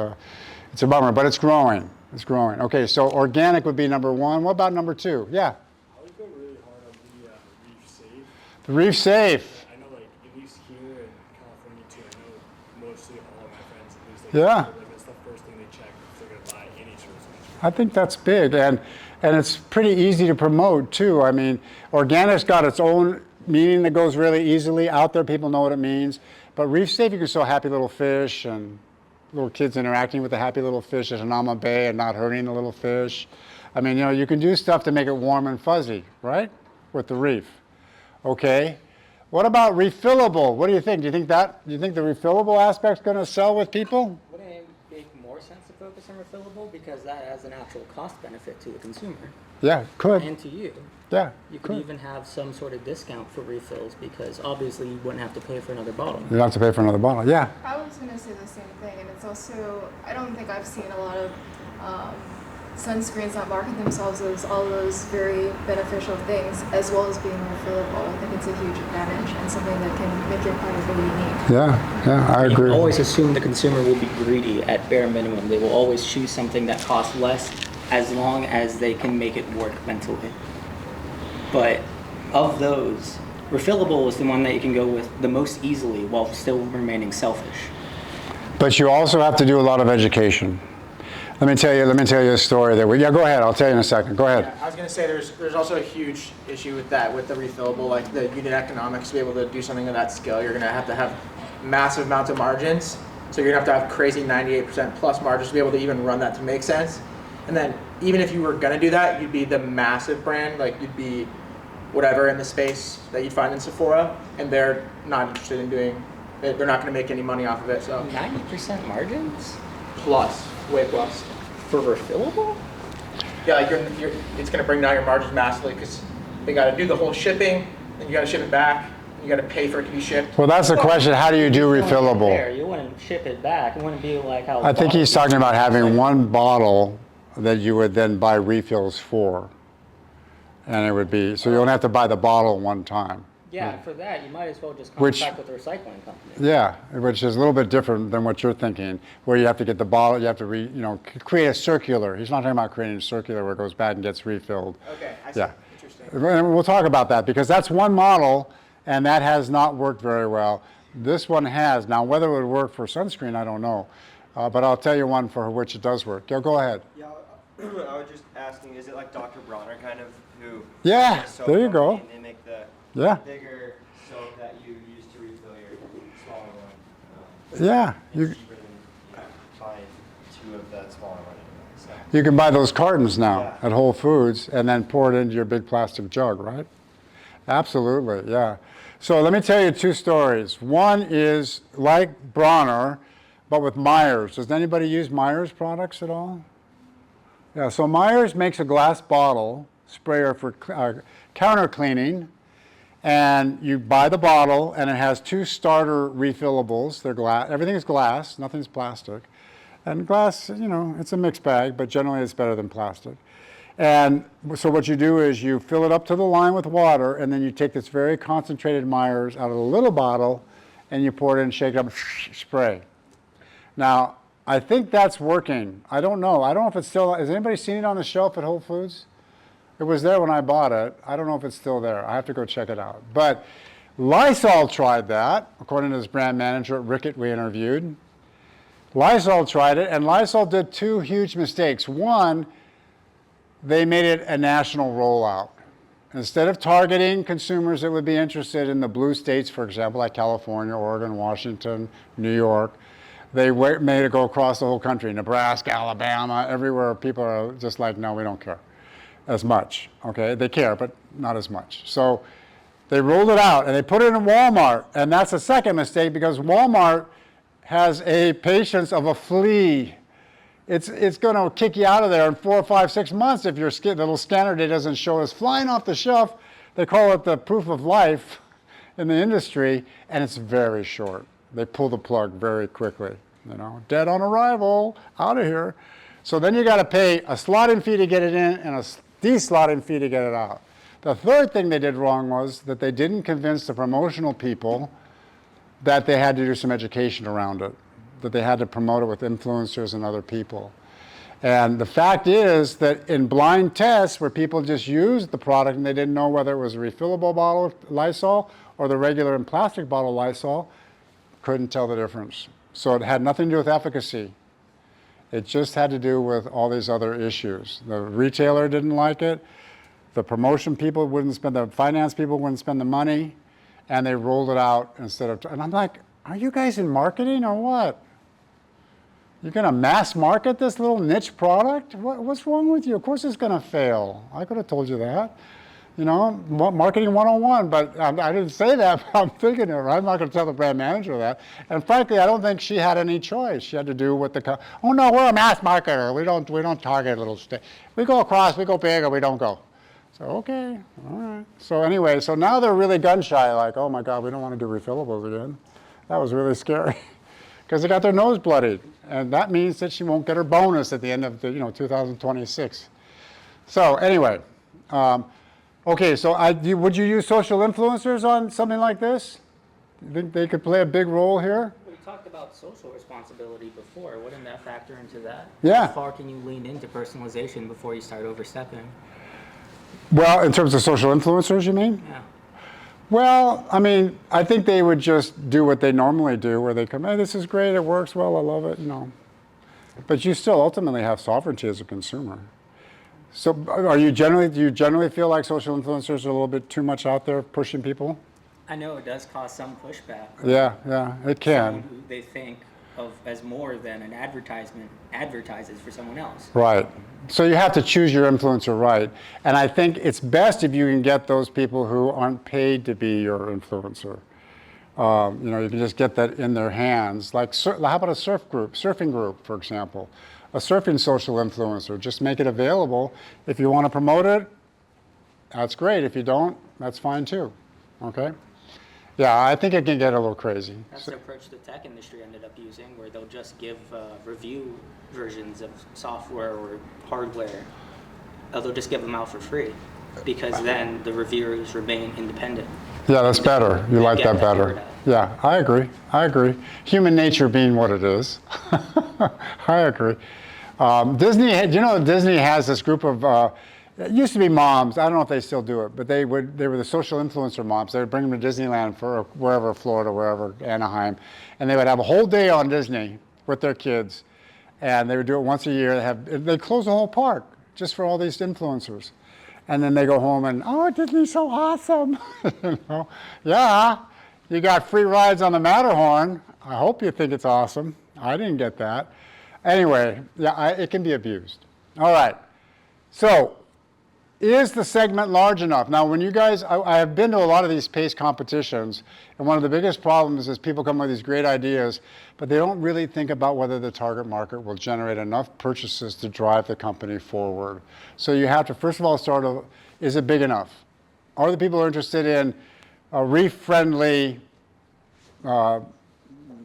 it's a bummer, but it's growing. It's growing. Okay, so organic would be number one. What about number two? Yeah. I would go really hard on the reef safe. The reef safe. I know, like, at least here in California too, I know mostly all of my friends, at least, like, Yeah. that's the first thing they check if they're going to buy any sort of sunscreen. I think that's big, and it's pretty easy to promote too. I mean, organic's got its own meaning that goes really easily out there. People know what it means. But reef safe, you can show happy little fish and little kids interacting with the happy little fish at Hanama Bay and not hurting the little fish. I mean, you know, you can do stuff to make it warm and fuzzy, right? With the reef. Okay. What about refillable? What do you think? Do you think the refillable aspect's going to sell with people? Wouldn't it make more sense to focus on refillable because that has an actual cost benefit to the consumer Yeah, could. and to you? Yeah, You could even have some sort of discount for refills because obviously you wouldn't have to pay for another bottle. You don't have to pay for another bottle. Yeah. I was going to say the same thing, and it's also, I don't think I've seen a lot of sunscreens that market themselves as all those very beneficial things, as well as being refillable. I think it's a huge advantage and something that can make your product really unique. Yeah, I You agree. can always assume the consumer will be greedy at bare minimum. They will always choose something that costs less as long as they can make it work mentally. But of those, refillable is the one that you can go with the most easily while still remaining selfish. But you also have to do a lot of education. Let me tell you a story that yeah, go ahead. I'll tell you in a second. Go ahead. Yeah, I was going to say there's also a huge issue with that, with the refillable, like the unit economics. To be able to do something of that scale, you're going to have massive amounts of margins. So you're going to have crazy 98% plus margins to be able to even run that to make sense. And then even if you were going to do that, you'd be the massive brand, like you'd be whatever in the space that you'd find in Sephora, and they're not interested in doing, they're not going to make any money off of it. So 90% margins plus, way plus. for refillable? Yeah, like it's going to bring down your margins massively because they got to do the whole shipping, and you got to ship it back, and you got to pay for it to be shipped. Well, that's the question. How do you do refillable? There, you wouldn't ship it back. It wouldn't be like how. I think he's talking about having one bottle that you would then buy refills for. And it would be, so you don't have to buy the bottle one time. Yeah, for that, you might as well just Which- contract with a recycling company. Yeah, which is a little bit different than what you're thinking, where you have to get the bottle, you have to create a circular. He's not talking about creating a circular where it goes back and gets refilled. Okay, I see. Yeah. Interesting. And we'll talk about that because that's one model and that has not worked very well. This one has. Now, whether it would work for sunscreen, I don't know. But I'll tell you one for which it does work. Go ahead. Yeah, I was just asking, is it like Dr. Bronner kind of who? Yeah, the soap there you go. company, and they make the Yeah. bigger soap that you use to refill your smaller one. Yeah, It's cheaper than buying two of that smaller one anyway. So. you can buy those cartons now Yeah. at Whole Foods and then pour it into your big plastic jug, right? Absolutely, yeah. So let me tell you two stories. One is like Bronner, but with Myers. Does anybody use Myers products at all? Yeah, so Myers makes a glass bottle sprayer for counter cleaning, and you buy the bottle, and it has two starter refillables. They're glass. Everything is glass. Nothing's plastic. And glass, it's a mixed bag, but generally it's better than plastic. And so what you do is you fill it up to the line with water, and then you take this very concentrated Myers out of the little bottle, and you pour it in, shake it up, spray. Now, I think that's working. I don't know. I don't know if it's still, has anybody seen it on the shelf at Whole Foods? It was there when I bought it. I don't know if it's still there. I have to go check it out. But Lysol tried that, according to his brand manager at Ricket we interviewed. Lysol tried it, and Lysol did two huge mistakes. One, they made it a national rollout. Instead of targeting consumers that would be interested in the blue states, for example, like California, Oregon, Washington, New York, they made it go across the whole country, Nebraska, Alabama, everywhere. People are just like, no, we don't care as much. Okay, they care, but not as much. So they rolled it out, and they put it in Walmart, and that's a second mistake because Walmart has a patience of a flea it's going to kick you out of there in 4 or 5, 6 months if your little scanner data doesn't show us flying off the shelf. They call it the proof of life in the industry, and it's very short. They pull the plug very quickly. Dead on arrival, out of here. So then you got to pay a slotting fee to get it in and a deslotting fee to get it out. The third thing they did wrong was that they didn't convince the promotional people that they had to do some education around it, that they had to promote it with influencers and other people. And the fact is that in blind tests where people just used the product and they didn't know whether it was a refillable bottle of Lysol or the regular and plastic bottle of Lysol, couldn't tell the difference. So it had nothing to do with efficacy. It just had to do with all these other issues. The retailer didn't like it. The promotion people wouldn't spend, the finance people wouldn't spend the money, and they rolled it out instead of, and I'm like, are you guys in marketing or what? You're going to mass market this little niche product? What's wrong with you? Of course it's going to fail. I could have told you that. Marketing 101, but I didn't say that, but I'm thinking it. I'm not going to tell the brand manager that. And frankly, I don't think she had any choice. She had to do what oh no, we're a mass marketer. We don't target little state. We go across, we go big, or we don't go. So, okay, all right. So anyway, so now they're really gun shy, like, oh my God, we don't want to do refillables again. That was really scary because they got their nose bloodied. And that means that she won't get her bonus at the end of 2026. So anyway, okay, so would you use social influencers on something like this? You think they could play a big role here? We talked about social responsibility before. Wouldn't that factor into that? Yeah. How far can you lean into personalization before you start overstepping? Well, in terms of social influencers, you mean? Yeah. Well, I mean, I think they would just do what they normally do, where they come, hey, this is great, it works well, I love it, But you still ultimately have sovereignty as a consumer. So do you generally feel like social influencers are a little bit too much out there pushing people? I know it does cause some pushback. Yeah, it can. Someone who they think of as more than an advertisement advertises for someone else. Right. So you have to choose your influencer right. And I think it's best if you can get those people who aren't paid to be your influencer. You can just get that in their hands. Like, how about a surfing group, for example? A surfing social influencer. Just make it available. If you want to promote it, that's great. If you don't, that's fine too. Okay? Yeah, I think it can get a little crazy. That's the approach the tech industry ended up using, where they'll just give review versions of software or hardware. They'll just give them out for free, because then the reviewers remain independent. Yeah, that's better. You like that better. Yeah, I agree. Human nature being what it is. I agree. Disney has this group of, it used to be moms. I don't know if they still do it, but they were the social influencer moms. They would bring them to Disneyland for wherever, Florida, wherever, Anaheim, and they would have a whole day on Disney with their kids, and they would do it once a year. They close the whole park just for all these influencers, and then they go home and, oh, Disney's so awesome. Yeah, you got free rides on the Matterhorn. I hope you think it's awesome. I didn't get that. Anyway, yeah, it can be abused. All right, so. Is the segment large enough? Now, when you guys, I have been to a lot of these PACE competitions, and one of the biggest problems is people come with these great ideas, but they don't really think about whether the target market will generate enough purchases to drive the company forward. So you have to, first of all, is it big enough? Are the people interested in a reef-friendly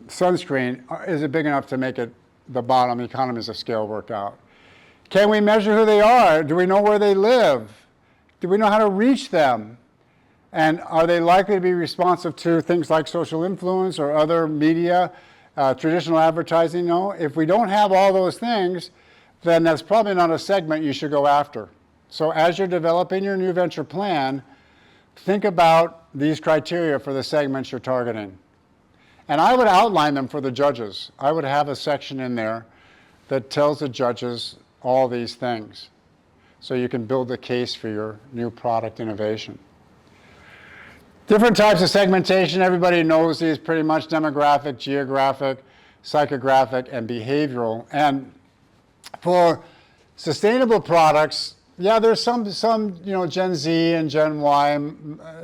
sunscreen? Is it big enough to make it the bottom economies of scale work out? Can we measure who they are? Do we know where they live? Do we know how to reach them? And are they likely to be responsive to things like social influence or other media, traditional advertising? No. If we don't have all those things, then that's probably not a segment you should go after. So as you're developing your new venture plan, think about these criteria for the segments you're targeting. And I would outline them for the judges. I would have a section in there that tells the judges all these things, so you can build the case for your new product innovation. Different types of segmentation, everybody knows these pretty much: demographic, geographic, psychographic, and behavioral. And for sustainable products, yeah, there's some Gen Z and Gen Y,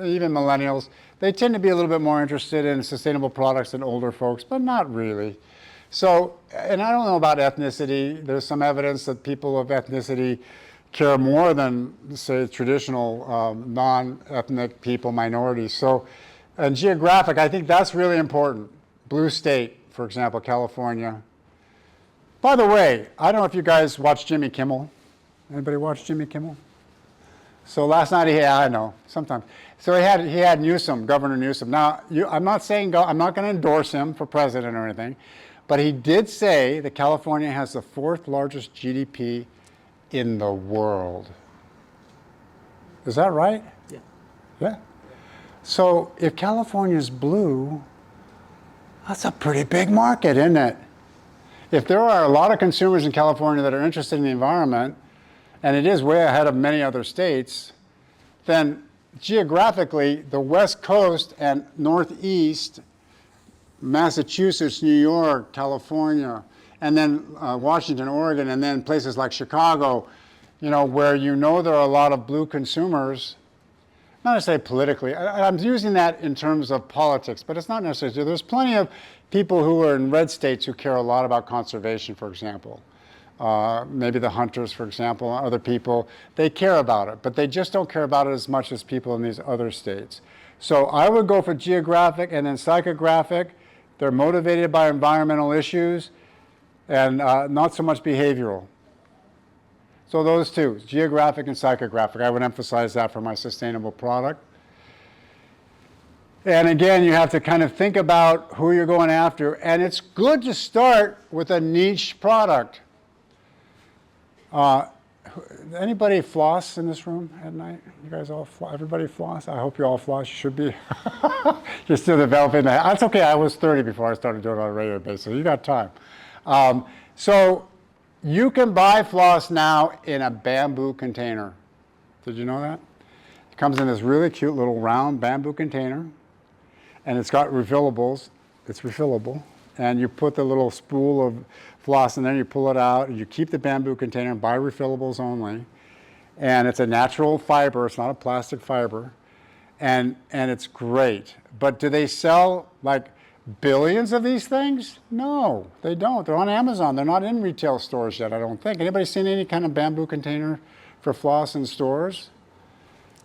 even millennials, they tend to be a little bit more interested in sustainable products than older folks, but not really. So, and I don't know about ethnicity. There's some evidence that people of ethnicity care more than, say, traditional non-ethnic people, minorities. So, and geographic, I think that's really important. Blue state, for example, California. By the way, I don't know if you guys watch Jimmy Kimmel. Anybody watch Jimmy Kimmel? So last night I know, sometimes. So he had Newsom, Governor Newsom. Now, I'm not going to endorse him for president or anything, but he did say that California has the 4th largest GDP in the world. Is that right? Yeah. Yeah. So if California's blue, that's a pretty big market, isn't it? If there are a lot of consumers in California that are interested in the environment, and it is way ahead of many other states, then geographically, the West Coast and Northeast, Massachusetts, New York, California, and then Washington, Oregon, and then places like Chicago, where there are a lot of blue consumers, not necessarily politically. I'm using that in terms of politics, but it's not necessarily. There's plenty of people who are in red states who care a lot about conservation, for example. Maybe the hunters, for example, other people, they care about it, but they just don't care about it as much as people in these other states. So I would go for geographic and then psychographic. They're motivated by environmental issues and not so much behavioral. So those two, geographic and psychographic, I would emphasize that for my sustainable product. And again, you have to kind of think about who you're going after, and it's good to start with a niche product. Anybody floss in this room at night? You guys all floss? Everybody floss? I hope you all floss. You should be. You're still developing that. That's okay. I was 30 before I started doing it on a regular basis. You got time. So you can buy floss now in a bamboo container. Did you know that? It comes in this really cute little round bamboo container, and it's got refillables. It's refillable. And you put the little spool of floss in there, you pull it out, and you keep the bamboo container and buy refillables only. And it's a natural fiber, it's not a plastic fiber. And it's great. But do they sell like billions of these things? No, they don't. They're on Amazon. They're not in retail stores yet, I don't think. Anybody seen any kind of bamboo container for floss in stores?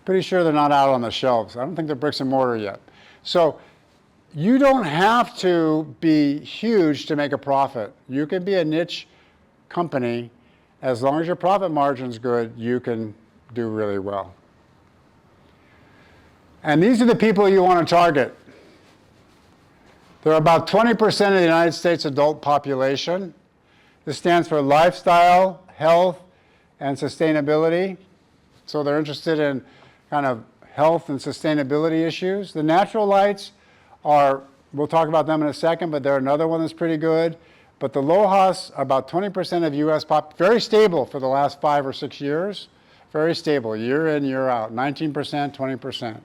Pretty sure they're not out on the shelves. I don't think they're bricks and mortar yet. So you don't have to be huge to make a profit. You can be a niche company. As long as your profit margin's good, you can do really well. And these are the people you want to target. They're about 20% of the United States adult population. This stands for lifestyle, health, and sustainability. So they're interested in kind of health and sustainability issues. The natural lights we'll talk about them in a second, but they're another one that's pretty good. But the LOHAS, about 20% of U.S. very stable for the last 5 or 6 years. Very stable, year in, year out, 19%, 20%.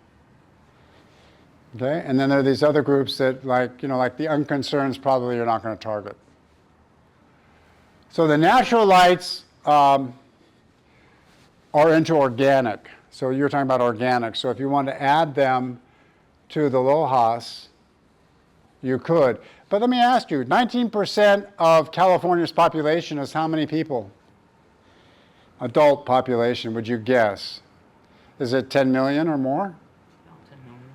Okay, and then there are these other groups that like the unconcerns probably you're not going to target. So the natural lights are into organic. So you're talking about organic. So if you want to add them to the LOHAS, you could. But let me ask you, 19% of California's population is how many people? Adult population, would you guess? Is it 10 million or more? About 10 million.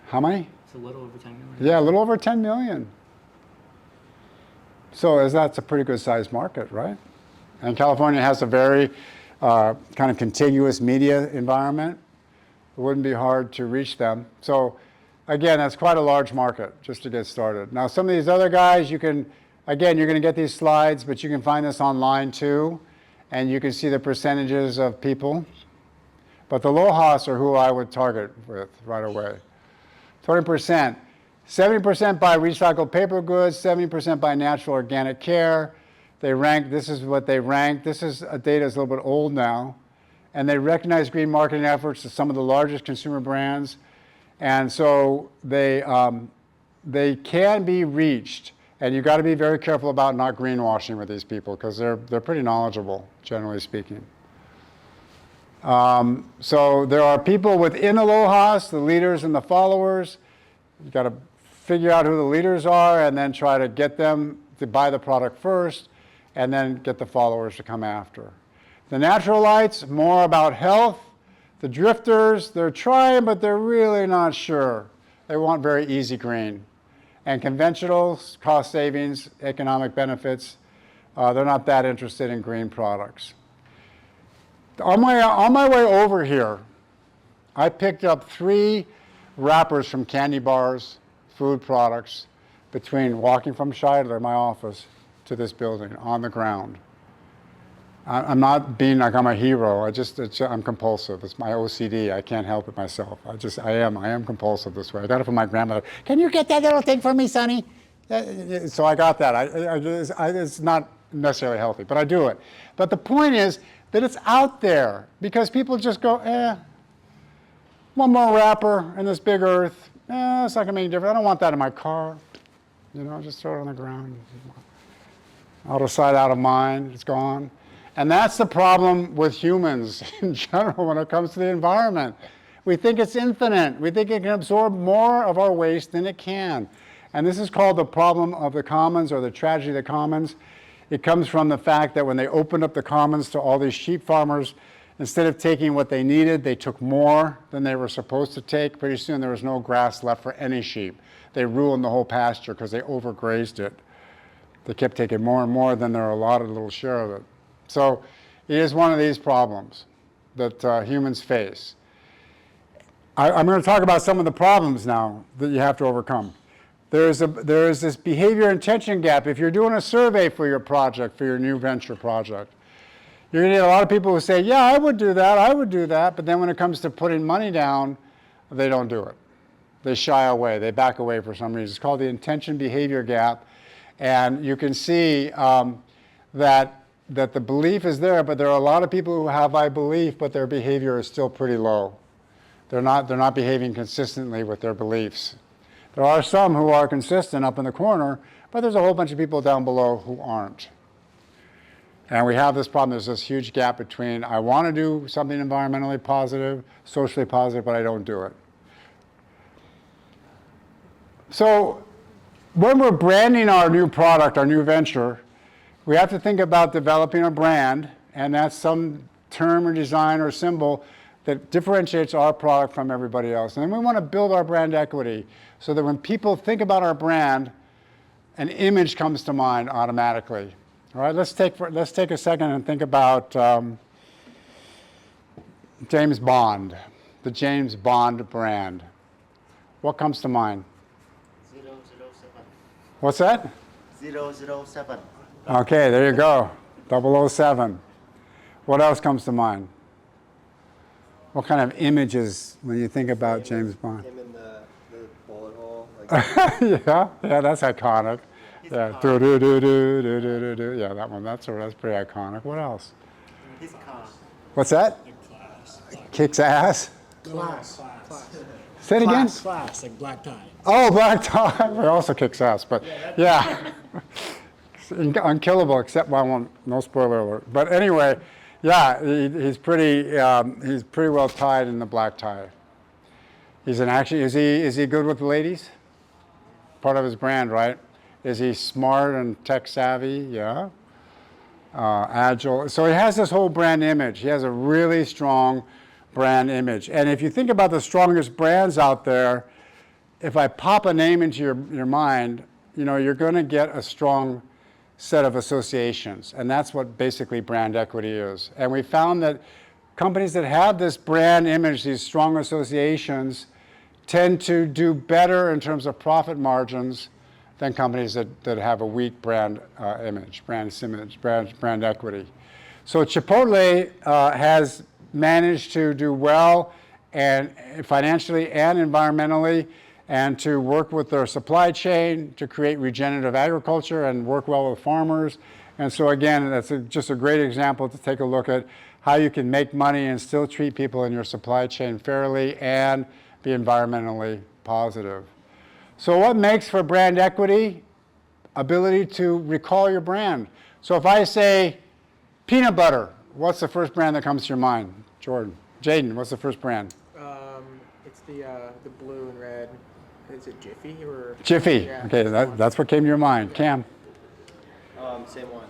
How many? It's a little over 10 million. Yeah, a little over 10 million. So that's a pretty good sized market, right? And California has a very kind of contiguous media environment. It wouldn't be hard to reach them. So again, that's quite a large market just to get started. Now some of these other guys, again, you're going to get these slides, but you can find this online too. And you can see the percentages of people. But the LOHAS are who I would target with right away. 20%. 70% buy recycled paper goods, 70% buy natural organic care. They rank, this is what they rank. This is data that's a little bit old now. And they recognize green marketing efforts to some of the largest consumer brands. And so they can be reached. And you've got to be very careful about not greenwashing with these people because they're pretty knowledgeable, generally speaking. So there are people within the LOHAS, the leaders and the followers. You've got to figure out who the leaders are and then try to get them to buy the product first and then get the followers to come after. The natural lights, more about health. The drifters, they're trying, but they're really not sure. They want very easy green. And conventional, cost savings, economic benefits, they're not that interested in green products. On my way over here, I picked up 3 wrappers from candy bars, food products, between walking from Shidler, my office, to this building on the ground. I'm not being like I'm a hero. I'm compulsive. It's my OCD. I can't help it myself. I am compulsive this way. I got it from my grandmother. Can you get that little thing for me, Sonny? So I got that. It's not necessarily healthy, but I do it. But the point is that it's out there because people just go, one more wrapper in this big earth. It's not gonna make a difference. I don't want that in my car. Just throw it on the ground. Out of sight, out of mind. It's gone. And that's the problem with humans in general when it comes to the environment. We think it's infinite. We think it can absorb more of our waste than it can. And this is called the problem of the commons, or the tragedy of the commons. It comes from the fact that when they opened up the commons to all these sheep farmers, instead of taking what they needed, they took more than they were supposed to take. Pretty soon there was no grass left for any sheep. They ruined the whole pasture because they overgrazed it. They kept taking more and more than they're allotted a little share of it. So it is one of these problems that humans face. I'm going to talk about some of the problems now that you have to overcome. There is this behavior intention gap. If you're doing a survey for your project, for your new venture project, you're going to get a lot of people who say, yeah, I would do that, but then when it comes to putting money down, they don't do it. They shy away, they back away for some reason. It's called the intention behavior gap. And you can see that the belief is there, but there are a lot of people who have high belief, but their behavior is still pretty low. They're not behaving consistently with their beliefs. There are some who are consistent up in the corner, but there's a whole bunch of people down below who aren't. And we have this problem. There's this huge gap between I want to do something environmentally positive, socially positive, but I don't do it. So when we're branding our new product, our new venture, we have to think about developing a brand, and that's some term or design or symbol that differentiates our product from everybody else. And then we want to build our brand equity so that when people think about our brand, an image comes to mind automatically. All right, let's take a second and think about James Bond, the James Bond brand. What comes to mind? 007. What's that? 007. Okay, there you go. 007. What else comes to mind? What kind of images when you think about James Bond? Him in the bullet hole. yeah, that's iconic. Yeah, do do do do do do do do. Yeah, that one. That's pretty iconic. What else? His car. What's that? Kicks ass. Class. Say it again. Class, like black tie. Oh, black tie. It also kicks ass, but yeah. Unkillable, except no spoiler alert. But anyway, yeah, he's pretty well tied in the black tie. Is he good with the ladies? Part of his brand, right? Is he smart and tech savvy? Yeah. Agile. So he has this whole brand image. He has a really strong brand image. And if you think about the strongest brands out there, if I pop a name into your mind, you're going to get a strong set of associations. And that's what basically brand equity is. And we found that companies that have this brand image, these strong associations, tend to do better in terms of profit margins than companies that have a weak brand image, brand equity. So Chipotle has managed to do well and financially and environmentally, and to work with their supply chain to create regenerative agriculture and work well with farmers. And so again, that's just a great example to take a look at how you can make money and still treat people in your supply chain fairly and be environmentally positive. So what makes for brand equity? Ability to recall your brand. So if I say peanut butter, what's the first brand that comes to your mind? Jaden, what's the first brand? It's the blue and red. Is it Jiffy or? Jiffy. Yeah, Okay, that's what came to your mind. Cam? Same one.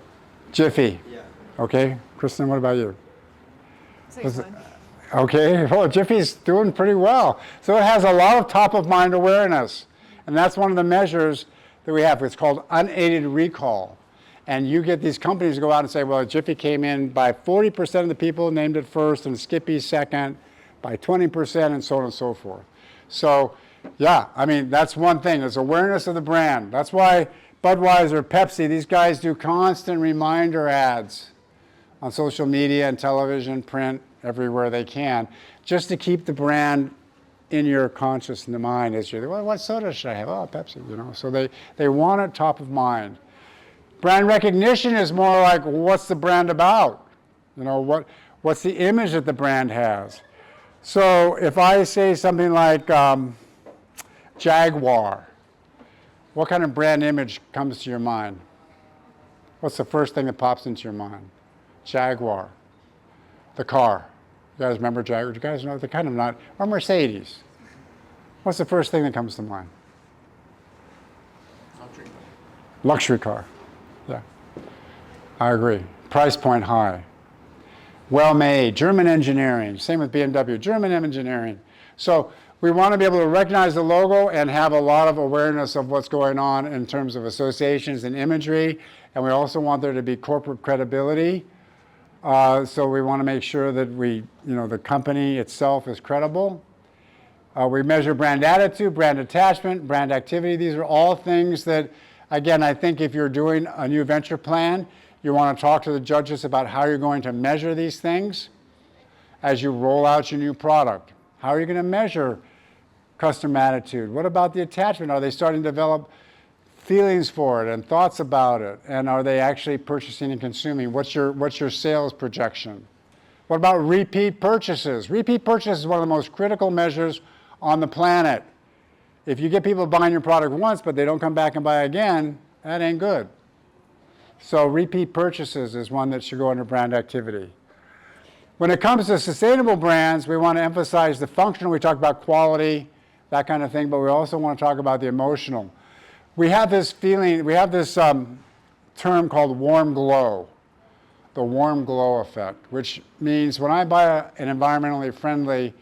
Jiffy. Yeah. Okay. Kristen, what about you? Same Was it- one. Okay, well, Jiffy's doing pretty well. So it has a lot of top-of-mind awareness. And that's one of the measures that we have. It's called unaided recall. And you get these companies to go out and say, well, Jiffy came in by 40% of the people named it first, and Skippy second, by 20%, and so on and so forth. So, yeah, I mean, that's one thing. There's awareness of the brand. That's why Budweiser, Pepsi, these guys do constant reminder ads on social media and television, print, everywhere they can, just to keep the brand in your conscious mind as you're, well, what soda should I have? Oh, Pepsi, you know. So they want it top of mind. Brand recognition is more like, what's the brand about? You know, what's the image that the brand has? So if I say something like Jaguar, what kind of brand image comes to your mind? What's the first thing that pops into your mind? Jaguar, the car. You guys remember Jaguar? Do you guys know? They're kind of not. Or Mercedes. What's the first thing that comes to mind? Luxury car. Yeah. I agree. Price point high. Well made. German engineering. Same with BMW. German engineering. So we want to be able to recognize the logo and have a lot of awareness of what's going on in terms of associations and imagery. And we also want there to be corporate credibility. So we want to make sure that the company itself is credible. We measure brand attitude, brand attachment, brand activity. These are all things that, again, I think if you're doing a new venture plan, you want to talk to the judges about how you're going to measure these things as you roll out your new product. How are you going to measure customer attitude? What about the attachment? Are they starting to develop feelings for it and thoughts about it? And are they actually purchasing and consuming? What's your sales projection? What about repeat purchases? Repeat purchase is one of the most critical measures on the planet. If you get people buying your product once, but they don't come back and buy again, that ain't good. So repeat purchases is one that should go under brand activity. When it comes to sustainable brands, we want to emphasize the functional. We talk about quality, that kind of thing, but we also want to talk about the emotional. We have this feeling, we have this term called warm glow, the warm glow effect, which means when I buy an environmentally friendly,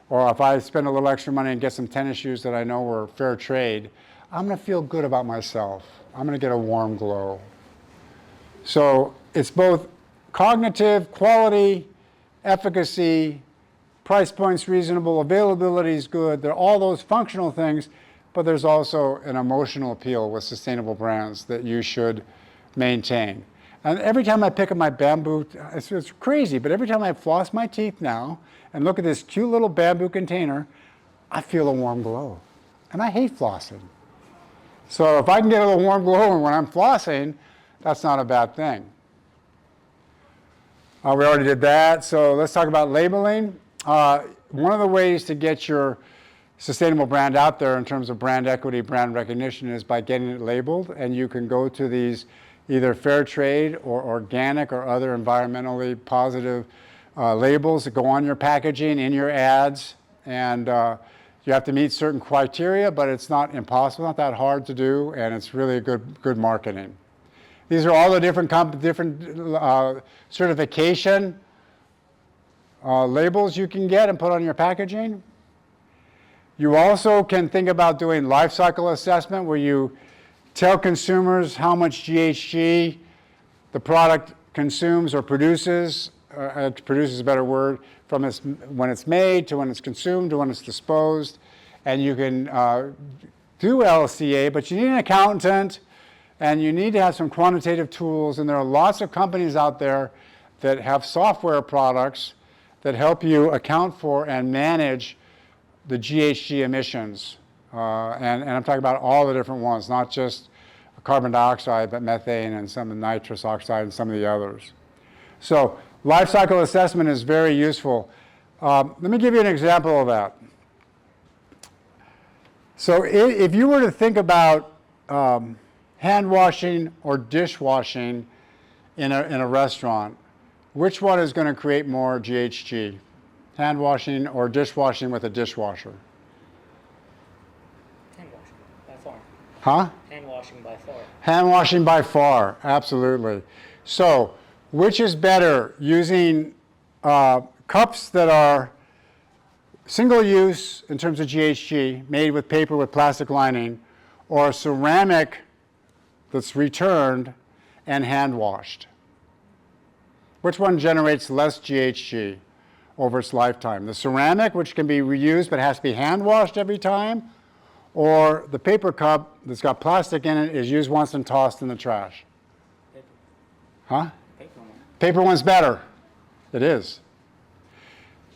or if I spend a little extra money and get some tennis shoes that I know are fair trade, I'm going to feel good about myself. I'm going to get a warm glow. So it's both cognitive, quality, efficacy, price points reasonable, availability is good. They're all those functional things, but there's also an emotional appeal with sustainable brands that you should maintain. And every time I pick up my bamboo, it's crazy, but every time I floss my teeth now and look at this cute little bamboo container, I feel a warm glow. And I hate flossing. So if I can get a little warm glow when I'm flossing, that's not a bad thing. We already did that, so let's talk about labeling. One of the ways to get your sustainable brand out there in terms of brand equity, brand recognition is by getting it labeled, and you can go to these either fair trade or organic or other environmentally positive labels that go on your packaging, in your ads, and you have to meet certain criteria, but it's not impossible, not that hard to do, and it's really good marketing. These are all the different certification labels you can get and put on your packaging. You also can think about doing life cycle assessment where you tell consumers how much GHG the product consumes or produces. Produces is a better word, from when it's made to when it's consumed to when it's disposed. And you can do LCA, but you need an accountant and you need to have some quantitative tools. And there are lots of companies out there that have software products that help you account for and manage the GHG emissions. And I'm talking about all the different ones, not just carbon dioxide, but methane and some nitrous oxide and some of the others. So life cycle assessment is very useful. Let me give you an example of that. So if you were to think about hand washing or dishwashing in a restaurant, which one is going to create more GHG? Hand washing or dishwashing with a dishwasher? Hand washing, by far. Huh? Hand washing. washing by far. Hand washing by far, absolutely. So, which is better, using cups that are single use in terms of GHG, made with paper with plastic lining, or ceramic that's returned and hand washed? Which one generates less GHG over its lifetime? The ceramic, which can be reused but has to be hand washed every time, or the paper cup that's got plastic in it, is used once and tossed in the trash? Paper. Huh? Paper one. Paper one's better. It is.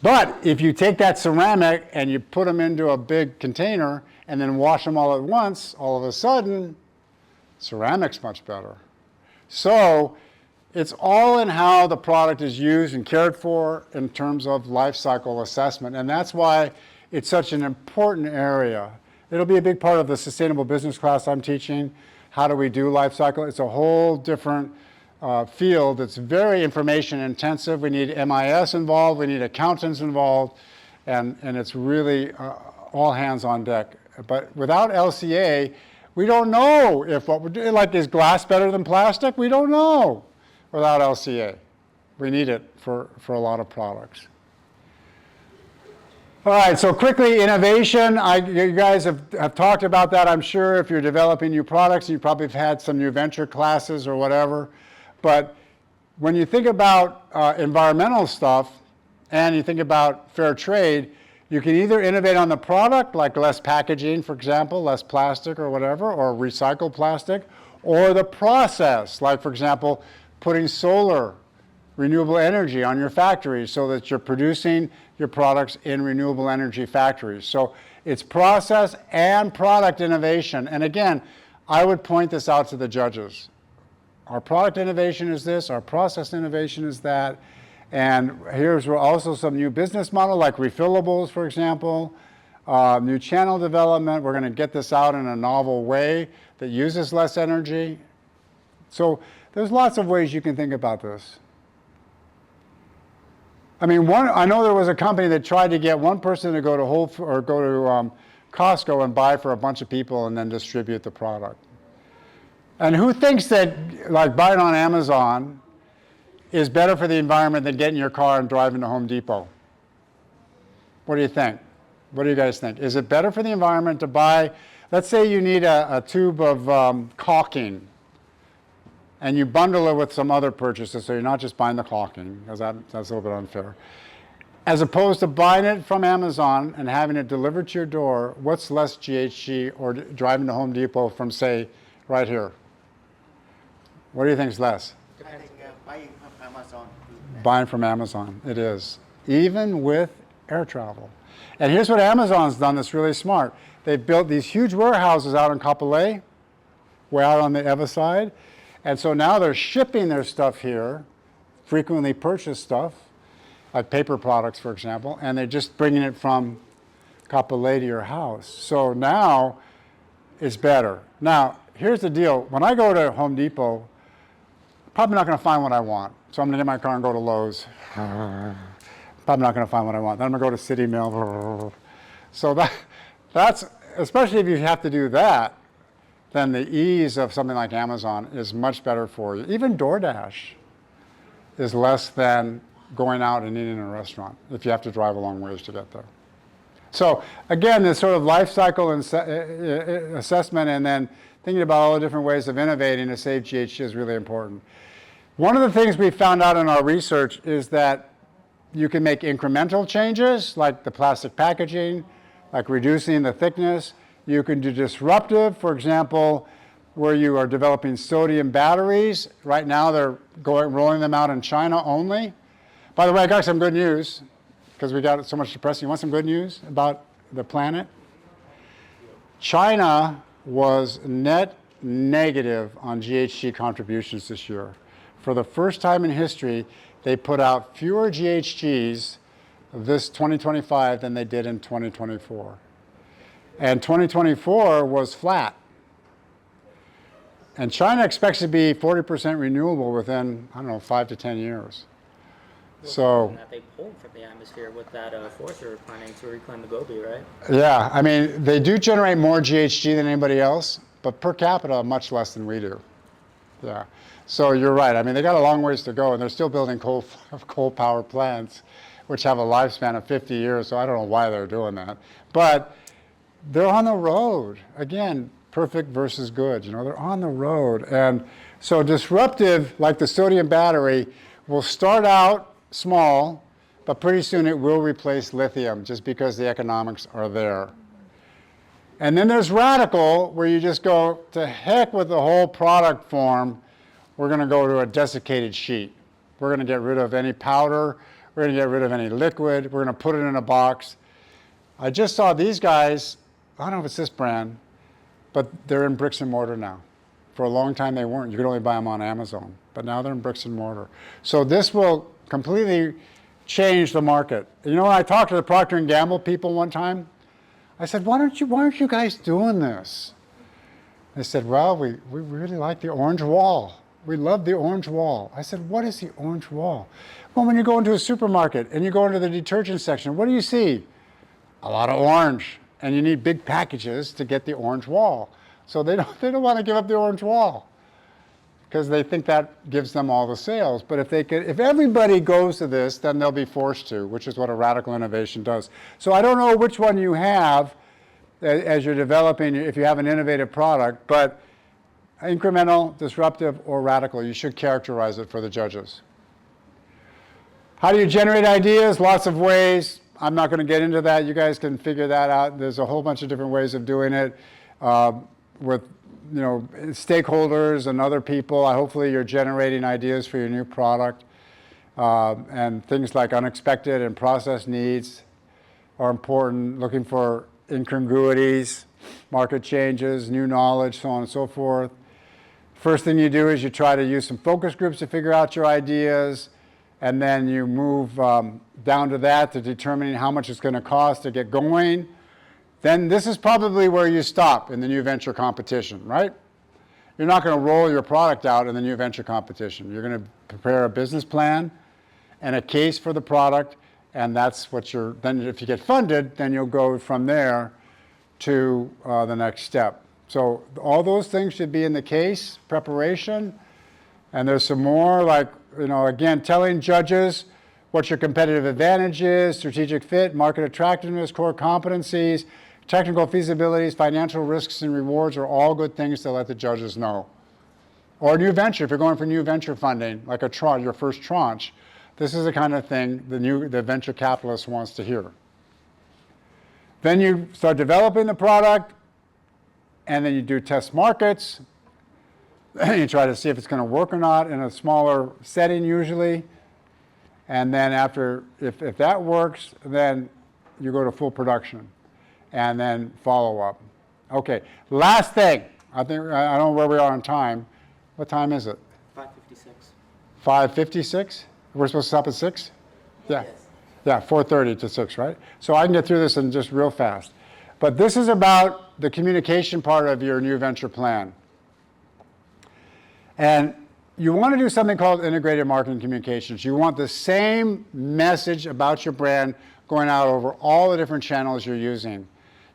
But if you take that ceramic and you put them into a big container and then wash them all at once, all of a sudden, ceramic's much better. So it's all in how the product is used and cared for in terms of life cycle assessment. And that's why it's such an important area. It'll be a big part of the sustainable business class I'm teaching. How do we do life cycle? It's a whole different field. It's very information intensive. We need MIS involved. We need accountants involved. And it's really all hands on deck. But without LCA, we don't know if what we're doing, like, is glass better than plastic? We don't know without LCA. We need it for a lot of products. All right, so quickly, innovation. You guys have talked about that, I'm sure. If you're developing new products, you probably have had some new venture classes or whatever. But when you think about environmental stuff and you think about fair trade, you can either innovate on the product, like less packaging, for example, less plastic or whatever, or recycled plastic, or the process, like, for example, putting solar, renewable energy on your factories so that you're producing your products in renewable energy factories. So it's process and product innovation. And again, I would point this out to the judges. Our product innovation is this, our process innovation is that, and here's also some new business model like refillables, for example, new channel development. We're going to get this out in a novel way that uses less energy. So there's lots of ways you can think about this. I mean, I know there was a company that tried to get one person to go to Costco and buy for a bunch of people and then distribute the product. And who thinks that, like, buying on Amazon is better for the environment than getting your car and driving to Home Depot? What do you think? What do you guys think? Is it better for the environment to buy, let's say you need a tube of caulking, and you bundle it with some other purchases, so you're not just buying the caulking, because that's a little bit unfair, as opposed to buying it from Amazon and having it delivered to your door? What's less GHG, or driving to Home Depot from, say, right here? What do you think is less? I think buying from Amazon. Buying from Amazon, it is, even with air travel. And here's what Amazon's done that's really smart. They've built these huge warehouses out in Kapolei, way out on the Eva side. And so now they're shipping their stuff here, frequently purchased stuff, like paper products, for example, and they're just bringing it from Kapolei to your house. So now it's better. Now, here's the deal. When I go to Home Depot, probably not going to find what I want. So I'm going to get my car and go to Lowe's. Probably not going to find what I want. Then I'm going to go to City Mill. So that's, especially if you have to do that, then the ease of something like Amazon is much better for you. Even DoorDash is less than going out and eating in a restaurant if you have to drive a long ways to get there. So again, this sort of life cycle assessment and then thinking about all the different ways of innovating to save GHG is really important. One of the things we found out in our research is that you can make incremental changes, like the plastic packaging, like reducing the thickness. You can do disruptive, for example, where you are developing sodium batteries. Right now they're rolling them out in China only. By the way, I got some good news, because we got so much depressing. You want some good news about the planet? China was net negative on GHG contributions this year. For the first time in history, they put out fewer GHGs this 2025 than they did in 2024. And 2024 was flat. And China expects to be 40% renewable within, I don't know, 5 to 10 years. So that they pulled from the atmosphere with that forest they were planning to reclaim the Gobi, right? yeah, I mean, they do generate more GHG than anybody else, but per capita, much less than we do. Yeah. So you're right. I mean, they got a long ways to go, and they're still building coal power plants, which have a lifespan of 50 years, so I don't know why they're doing that. But they're on the road. Again, perfect versus good. They're on the road. And so disruptive, like the sodium battery, will start out small, but pretty soon it will replace lithium just because the economics are there. And then there's radical, where you just go, to heck with the whole product form. We're going to go to a desiccated sheet. We're going to get rid of any powder. We're going to get rid of any liquid. We're going to put it in a box. I just saw these guys, I don't know if it's this brand, but they're in bricks and mortar now. For a long time they weren't. You could only buy them on Amazon. But now they're in bricks and mortar. So this will completely change the market. When I talked to the Procter & Gamble people one time, I said, why aren't you guys doing this? They said, well, we really like the orange wall. We love the orange wall. I said, what is the orange wall? Well, when you go into a supermarket and you go into the detergent section, what do you see? A lot of orange. And you need big packages to get the orange wall. So they don't want to give up the orange wall because they think that gives them all the sales. But if everybody goes to this, then they'll be forced to, which is what a radical innovation does. So I don't know which one you have as you're developing, if you have an innovative product, but incremental, disruptive, or radical, you should characterize it for the judges. How do you generate ideas? Lots of ways. I'm not going to get into that. You guys can figure that out. There's a whole bunch of different ways of doing it with stakeholders and other people. Hopefully you're generating ideas for your new product. And things like unexpected and process needs are important. Looking for incongruities, market changes, new knowledge, so on and so forth. First thing you do is you try to use some focus groups to figure out your ideas. And then you move down to that, to determining how much it's going to cost to get going. Then this is probably where you stop in the new venture competition, right? You're not going to roll your product out in the new venture competition. You're going to prepare a business plan and a case for the product, and that's what then if you get funded, then you'll go from there to the next step. So all those things should be in the case preparation. And there's some more, like, again, telling judges what your competitive advantage is, strategic fit, market attractiveness, core competencies, technical feasibilities, financial risks and rewards are all good things to let the judges know. Or new venture, if you're going for new venture funding, like your first tranche, this is the kind of thing the venture capitalist wants to hear. Then you start developing the product, and then you do test markets. You try to see if it's going to work or not in a smaller setting usually. And then if that works, then you go to full production and then follow up. Okay, last thing. I don't know where we are on time. What time is it? 5:56. 5:56? We're supposed to stop at 6? Yeah. Yes. Yeah, 4:30 to 6, right? So I can get through this in just real fast. But this is about the communication part of your new venture plan. And you want to do something called integrated marketing communications. You want the same message about your brand going out over all the different channels you're using.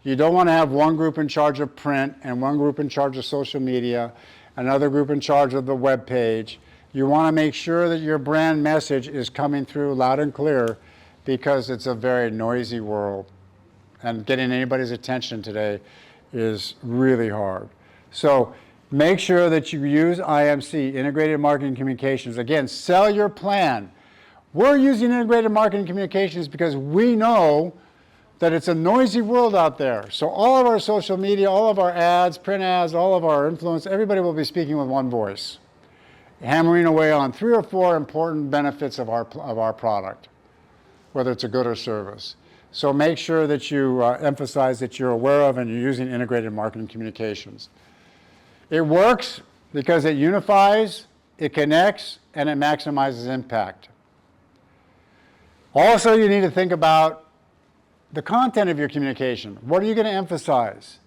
You don't want to have one group in charge of print and one group in charge of social media, another group in charge of the web page. You want to make sure that your brand message is coming through loud and clear, because it's a very noisy world. And getting anybody's attention today is really hard. So make sure that you use IMC, Integrated Marketing Communications. Again, sell your plan. We're using Integrated Marketing Communications because we know that it's a noisy world out there. So all of our social media, all of our ads, print ads, all of our influence, everybody will be speaking with one voice, hammering away on 3 or 4 important benefits of our product, whether it's a good or service. So make sure that you emphasize that you're aware of and you're using Integrated Marketing Communications. It works because it unifies, it connects, and it maximizes impact. Also, you need to think about the content of your communication. What are you going to emphasize?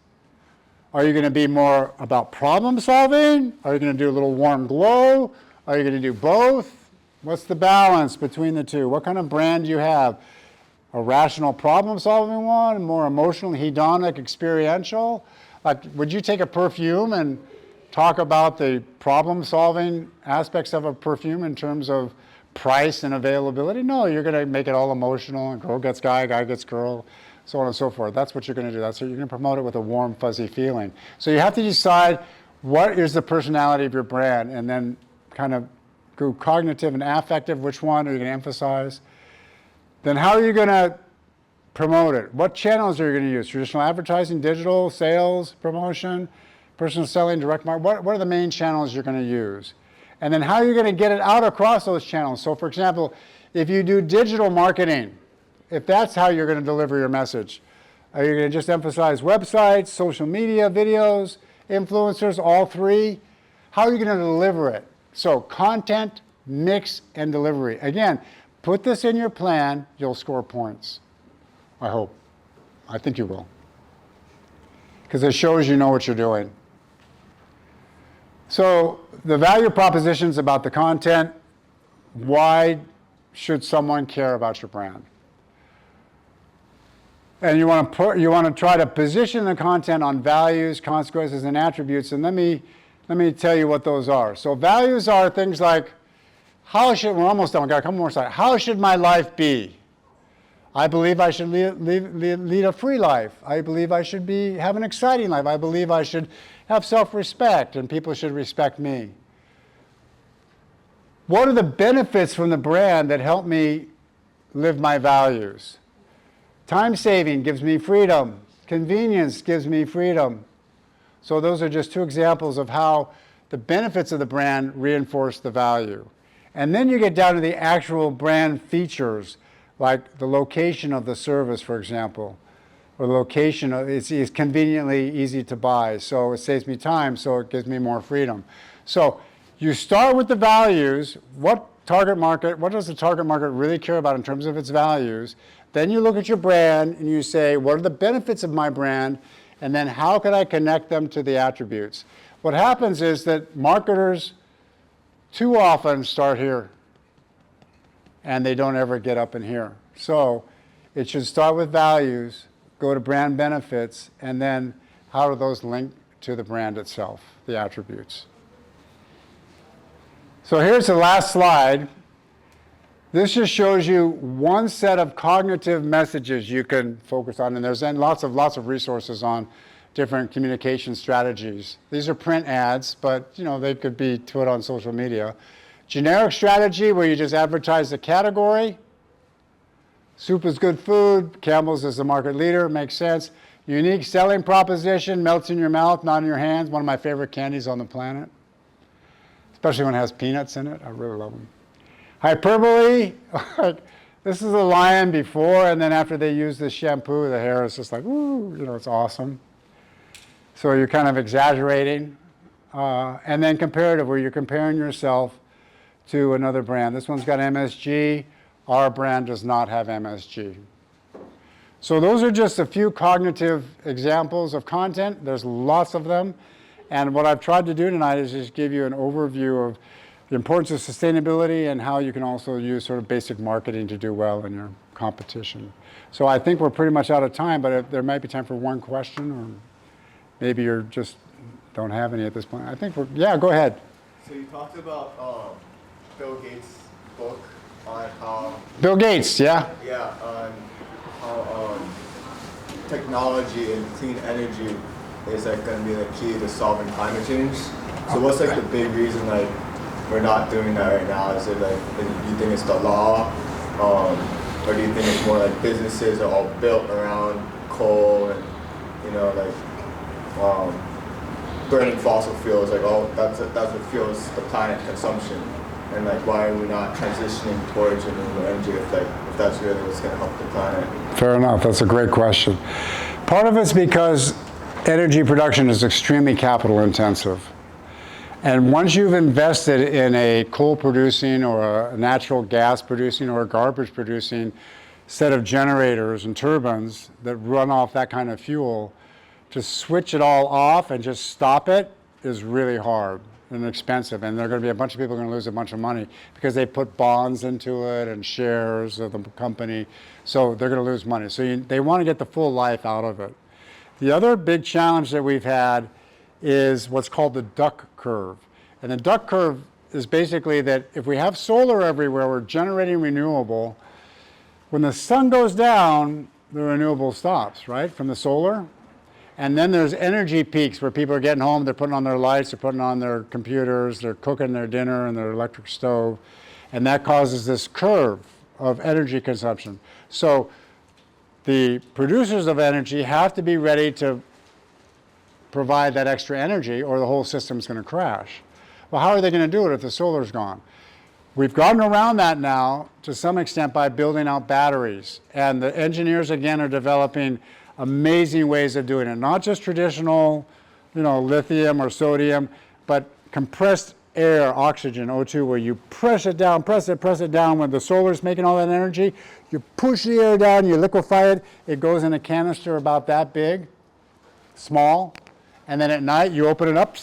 Are you going to be more about problem solving? Are you going to do a little warm glow? Are you going to do both? What's the balance between the two? What kind of brand do you have? A rational problem solving one, more emotional, hedonic, experiential? Like, would you take a perfume and talk about the problem-solving aspects of a perfume in terms of price and availability? No, you're going to make it all emotional, and girl gets guy, guy gets girl, so on and so forth. That's what you're going to do. That's what you're going to promote it with a warm, fuzzy feeling. So you have to decide what is the personality of your brand, and then kind of go cognitive and affective. Which one are you going to emphasize? Then how are you going to promote it? What channels are you going to use? Traditional advertising, digital, sales, promotion, personal selling, direct marketing? What are the main channels you're going to use? And then how are you going to get it out across those channels? So for example, if you do digital marketing, if that's how you're going to deliver your message, are you going to just emphasize websites, social media, videos, influencers, all three? How are you going to deliver it? So content, mix, and delivery. Again, put this in your plan, you'll score points. I hope. I think you will. Because it shows you know what you're doing. So the value propositions about the content, why should someone care about your brand? And you want to try to position the content on values, consequences, and attributes. And let me tell you what those are. So values are things like, we're almost done, we've got a couple more slides. How should my life be? I believe I should lead a free life. I believe I should have an exciting life. I believe I should have self-respect, and people should respect me. What are the benefits from the brand that help me live my values? Time saving gives me freedom. Convenience gives me freedom. So those are just two examples of how the benefits of the brand reinforce the value. And then you get down to the actual brand features, like the location of the service, for example, or the location of it's conveniently easy to buy, so it saves me time, so it gives me more freedom. So you start with the values. What does the target market really care about in terms of its values? Then you look at your brand and you say, what are the benefits of my brand? And then how can I connect them to the attributes? What happens is that marketers too often start here, and they don't ever get up in here. So it should start with values, go to brand benefits, and then how do those link to the brand itself, the attributes. So here's the last slide. This just shows you one set of cognitive messages you can focus on, and there's lots of resources on different communication strategies. These are print ads, but they could be put on social media. Generic strategy, where you just advertise the category. Soup is good food. Campbell's is the market leader. Makes sense. Unique selling proposition, melts in your mouth, not in your hands. One of my favorite candies on the planet, especially when it has peanuts in it. I really love them. Hyperbole, this is a lion before, and then after they use this shampoo, the hair is just like, woo, it's awesome. So you're kind of exaggerating. And then comparative, where you're comparing yourself to another brand. This one's got MSG. Our brand does not have MSG. So those are just a few cognitive examples of content. There's lots of them. And what I've tried to do tonight is just give you an overview of the importance of sustainability and how you can also use sort of basic marketing to do well in your competition. So I think we're pretty much out of time, but if there might be time for one question, or maybe you just don't have any at this point. I think yeah, go ahead. So you talked about Bill Gates' book on how... Bill Gates, yeah? Yeah, on how technology and clean energy is going to be the key to solving climate change. So what's the big reason we're not doing that right now? Is it do you think it's the law, or do you think it's more like businesses are all built around coal and burning fossil fuels? That's what fuels the planet consumption, and why are we not transitioning towards renewable energy if that's really what's going to help the planet? Fair enough. That's a great question. Part of it's because energy production is extremely capital intensive. And once you've invested in a coal producing or a natural gas producing or a garbage producing set of generators and turbines that run off that kind of fuel, to switch it all off and just stop it is really hard and expensive. And there are going to be a bunch of people going to lose a bunch of money because they put bonds into it and shares of the company. So they're going to lose money. So they want to get the full life out of it. The other big challenge that we've had is what's called the duck curve. And the duck curve is basically that if we have solar everywhere, we're generating renewable. When the sun goes down, the renewable stops, right, from the solar. And then there's energy peaks where people are getting home, they're putting on their lights, they're putting on their computers, they're cooking their dinner in their electric stove. And that causes this curve of energy consumption. So the producers of energy have to be ready to provide that extra energy or the whole system's going to crash. Well, how are they going to do it if the solar's gone? We've gotten around that now to some extent by building out batteries. And the engineers, again, are developing amazing ways of doing it. Not just traditional, lithium or sodium, but compressed air, oxygen, O2, where you press it down when the solar's making all that energy. You push the air down, you liquefy it. It goes in a canister about that big, small. And then at night, you open it up,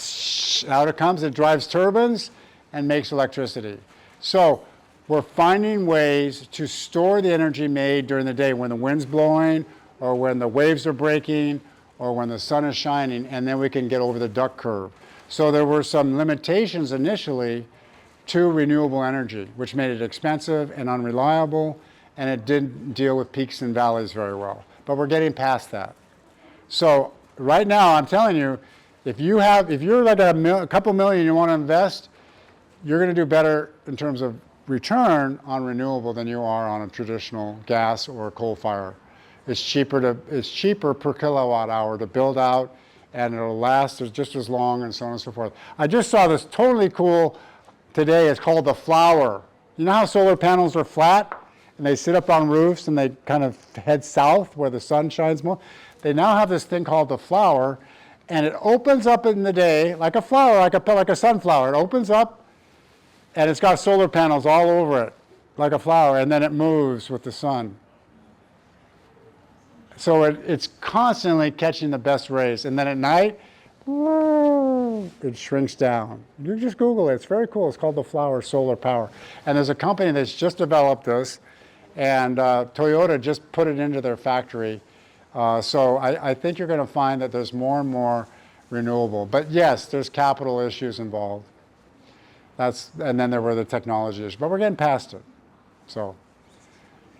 out it comes. It drives turbines and makes electricity. So we're finding ways to store the energy made during the day when the wind's blowing or when the waves are breaking or when the sun is shining, and then we can get over the duck curve. So there were some limitations initially to renewable energy, which made it expensive and unreliable, and it didn't deal with peaks and valleys very well. But we're getting past that. So right now, I'm telling you, if you're like a couple million you want to invest, you're going to do better in terms of return on renewable than you are on a traditional gas or coal fire. It's cheaper per kilowatt hour to build out, and it'll last just as long, and so on and so forth. I just saw this totally cool today. It's called the flower. You know how solar panels are flat and they sit up on roofs and they kind of head south where the sun shines more? They now have this thing called the flower, and it opens up in the day like a flower, like a sunflower. It opens up, and it's got solar panels all over it, like a flower, and then it moves with the sun. So it's constantly catching the best rays, and then at night, it shrinks down. You just Google it. It's very cool. It's called the flower solar power. And there's a company that's just developed this, and Toyota just put it into their factory. So I think you're going to find that there's more and more renewable. But yes, there's capital issues involved. And then there were the technology issues. But we're getting past it. So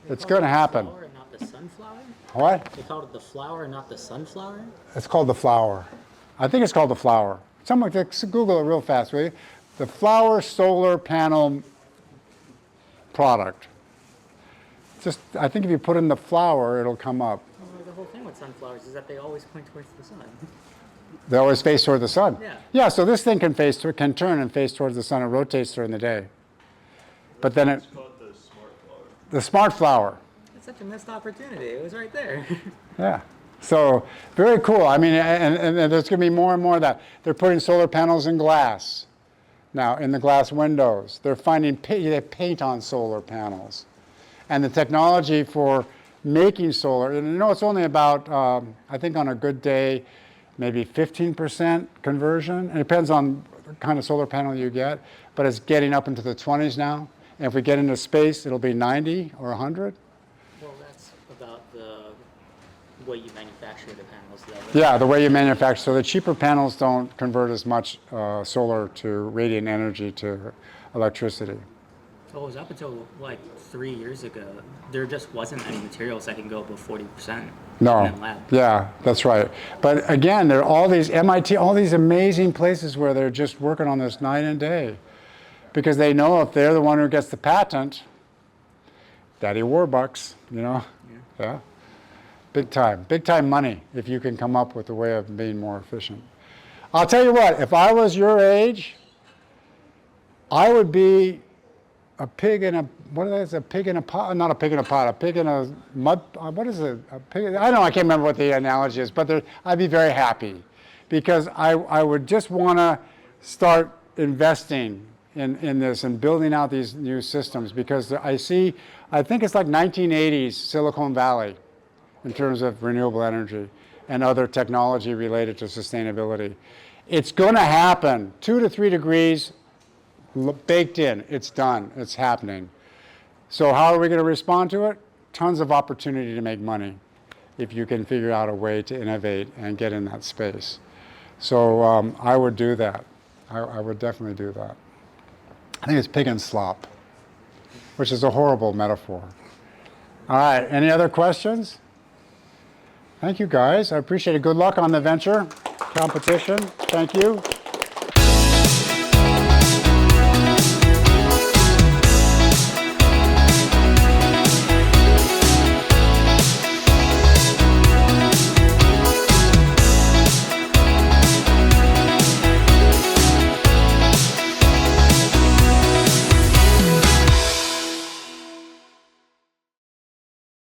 it's going to happen. Flower and not the sunflower? What? They called it the flower, not the sunflower? It's called the flower. I think it's called the flower. Someone Google it real fast, will you? The flower solar panel product. I think if you put in the flower, it'll come up. Well, the whole thing with sunflowers is that they always point towards the sun. They always face toward the sun. Yeah. Yeah, so this thing can turn and face towards the sun. It rotates during the day. But then It's called the smart flower. the smart flower. It's such a missed opportunity. It was right there. Yeah. So very cool. I mean, and there's going to be more and more of that. They're putting solar panels in glass now, in the glass windows. They're finding they paint on solar panels. And the technology for making solar, and it's only about, I think on a good day, maybe 15% conversion. It depends on the kind of solar panel you get, but it's getting up into the 20s now. And if we get into space, it'll be 90 or 100. Well, that's about the way you manufacture the panels, though. Yeah, the way you manufacture. So the cheaper panels don't convert as much solar to radiant energy to electricity. Well, it was up until like 3 years ago. There just wasn't any materials that can go above 40%. No. In that lab. Yeah, that's right. But again, there are all these MIT, all these amazing places where they're just working on this night and day. Because they know if they're the one who gets the patent, Daddy Warbucks, Yeah. Big time money if you can come up with a way of being more efficient. I'll tell you what, if I was your age, I would be a pig in a, what is it, a pig in a pot? Not a pig in a pot, a pig in a mud, what is it? A pig, I can't remember what the analogy is, but I'd be very happy because I would just want to start investing in this and building out these new systems because I think it's like 1980s Silicon Valley in terms of renewable energy and other technology related to sustainability. It's going to happen, 2 to 3 degrees baked in. It's done. It's happening. So how are we going to respond to it? Tons of opportunity to make money. if you can figure out a way to innovate and get in that space. So I would do that. I would definitely do that. I think it's pig and slop, which is a horrible metaphor. All right, any other questions? Thank you, guys. I appreciate it. Good luck on the venture competition. Thank you.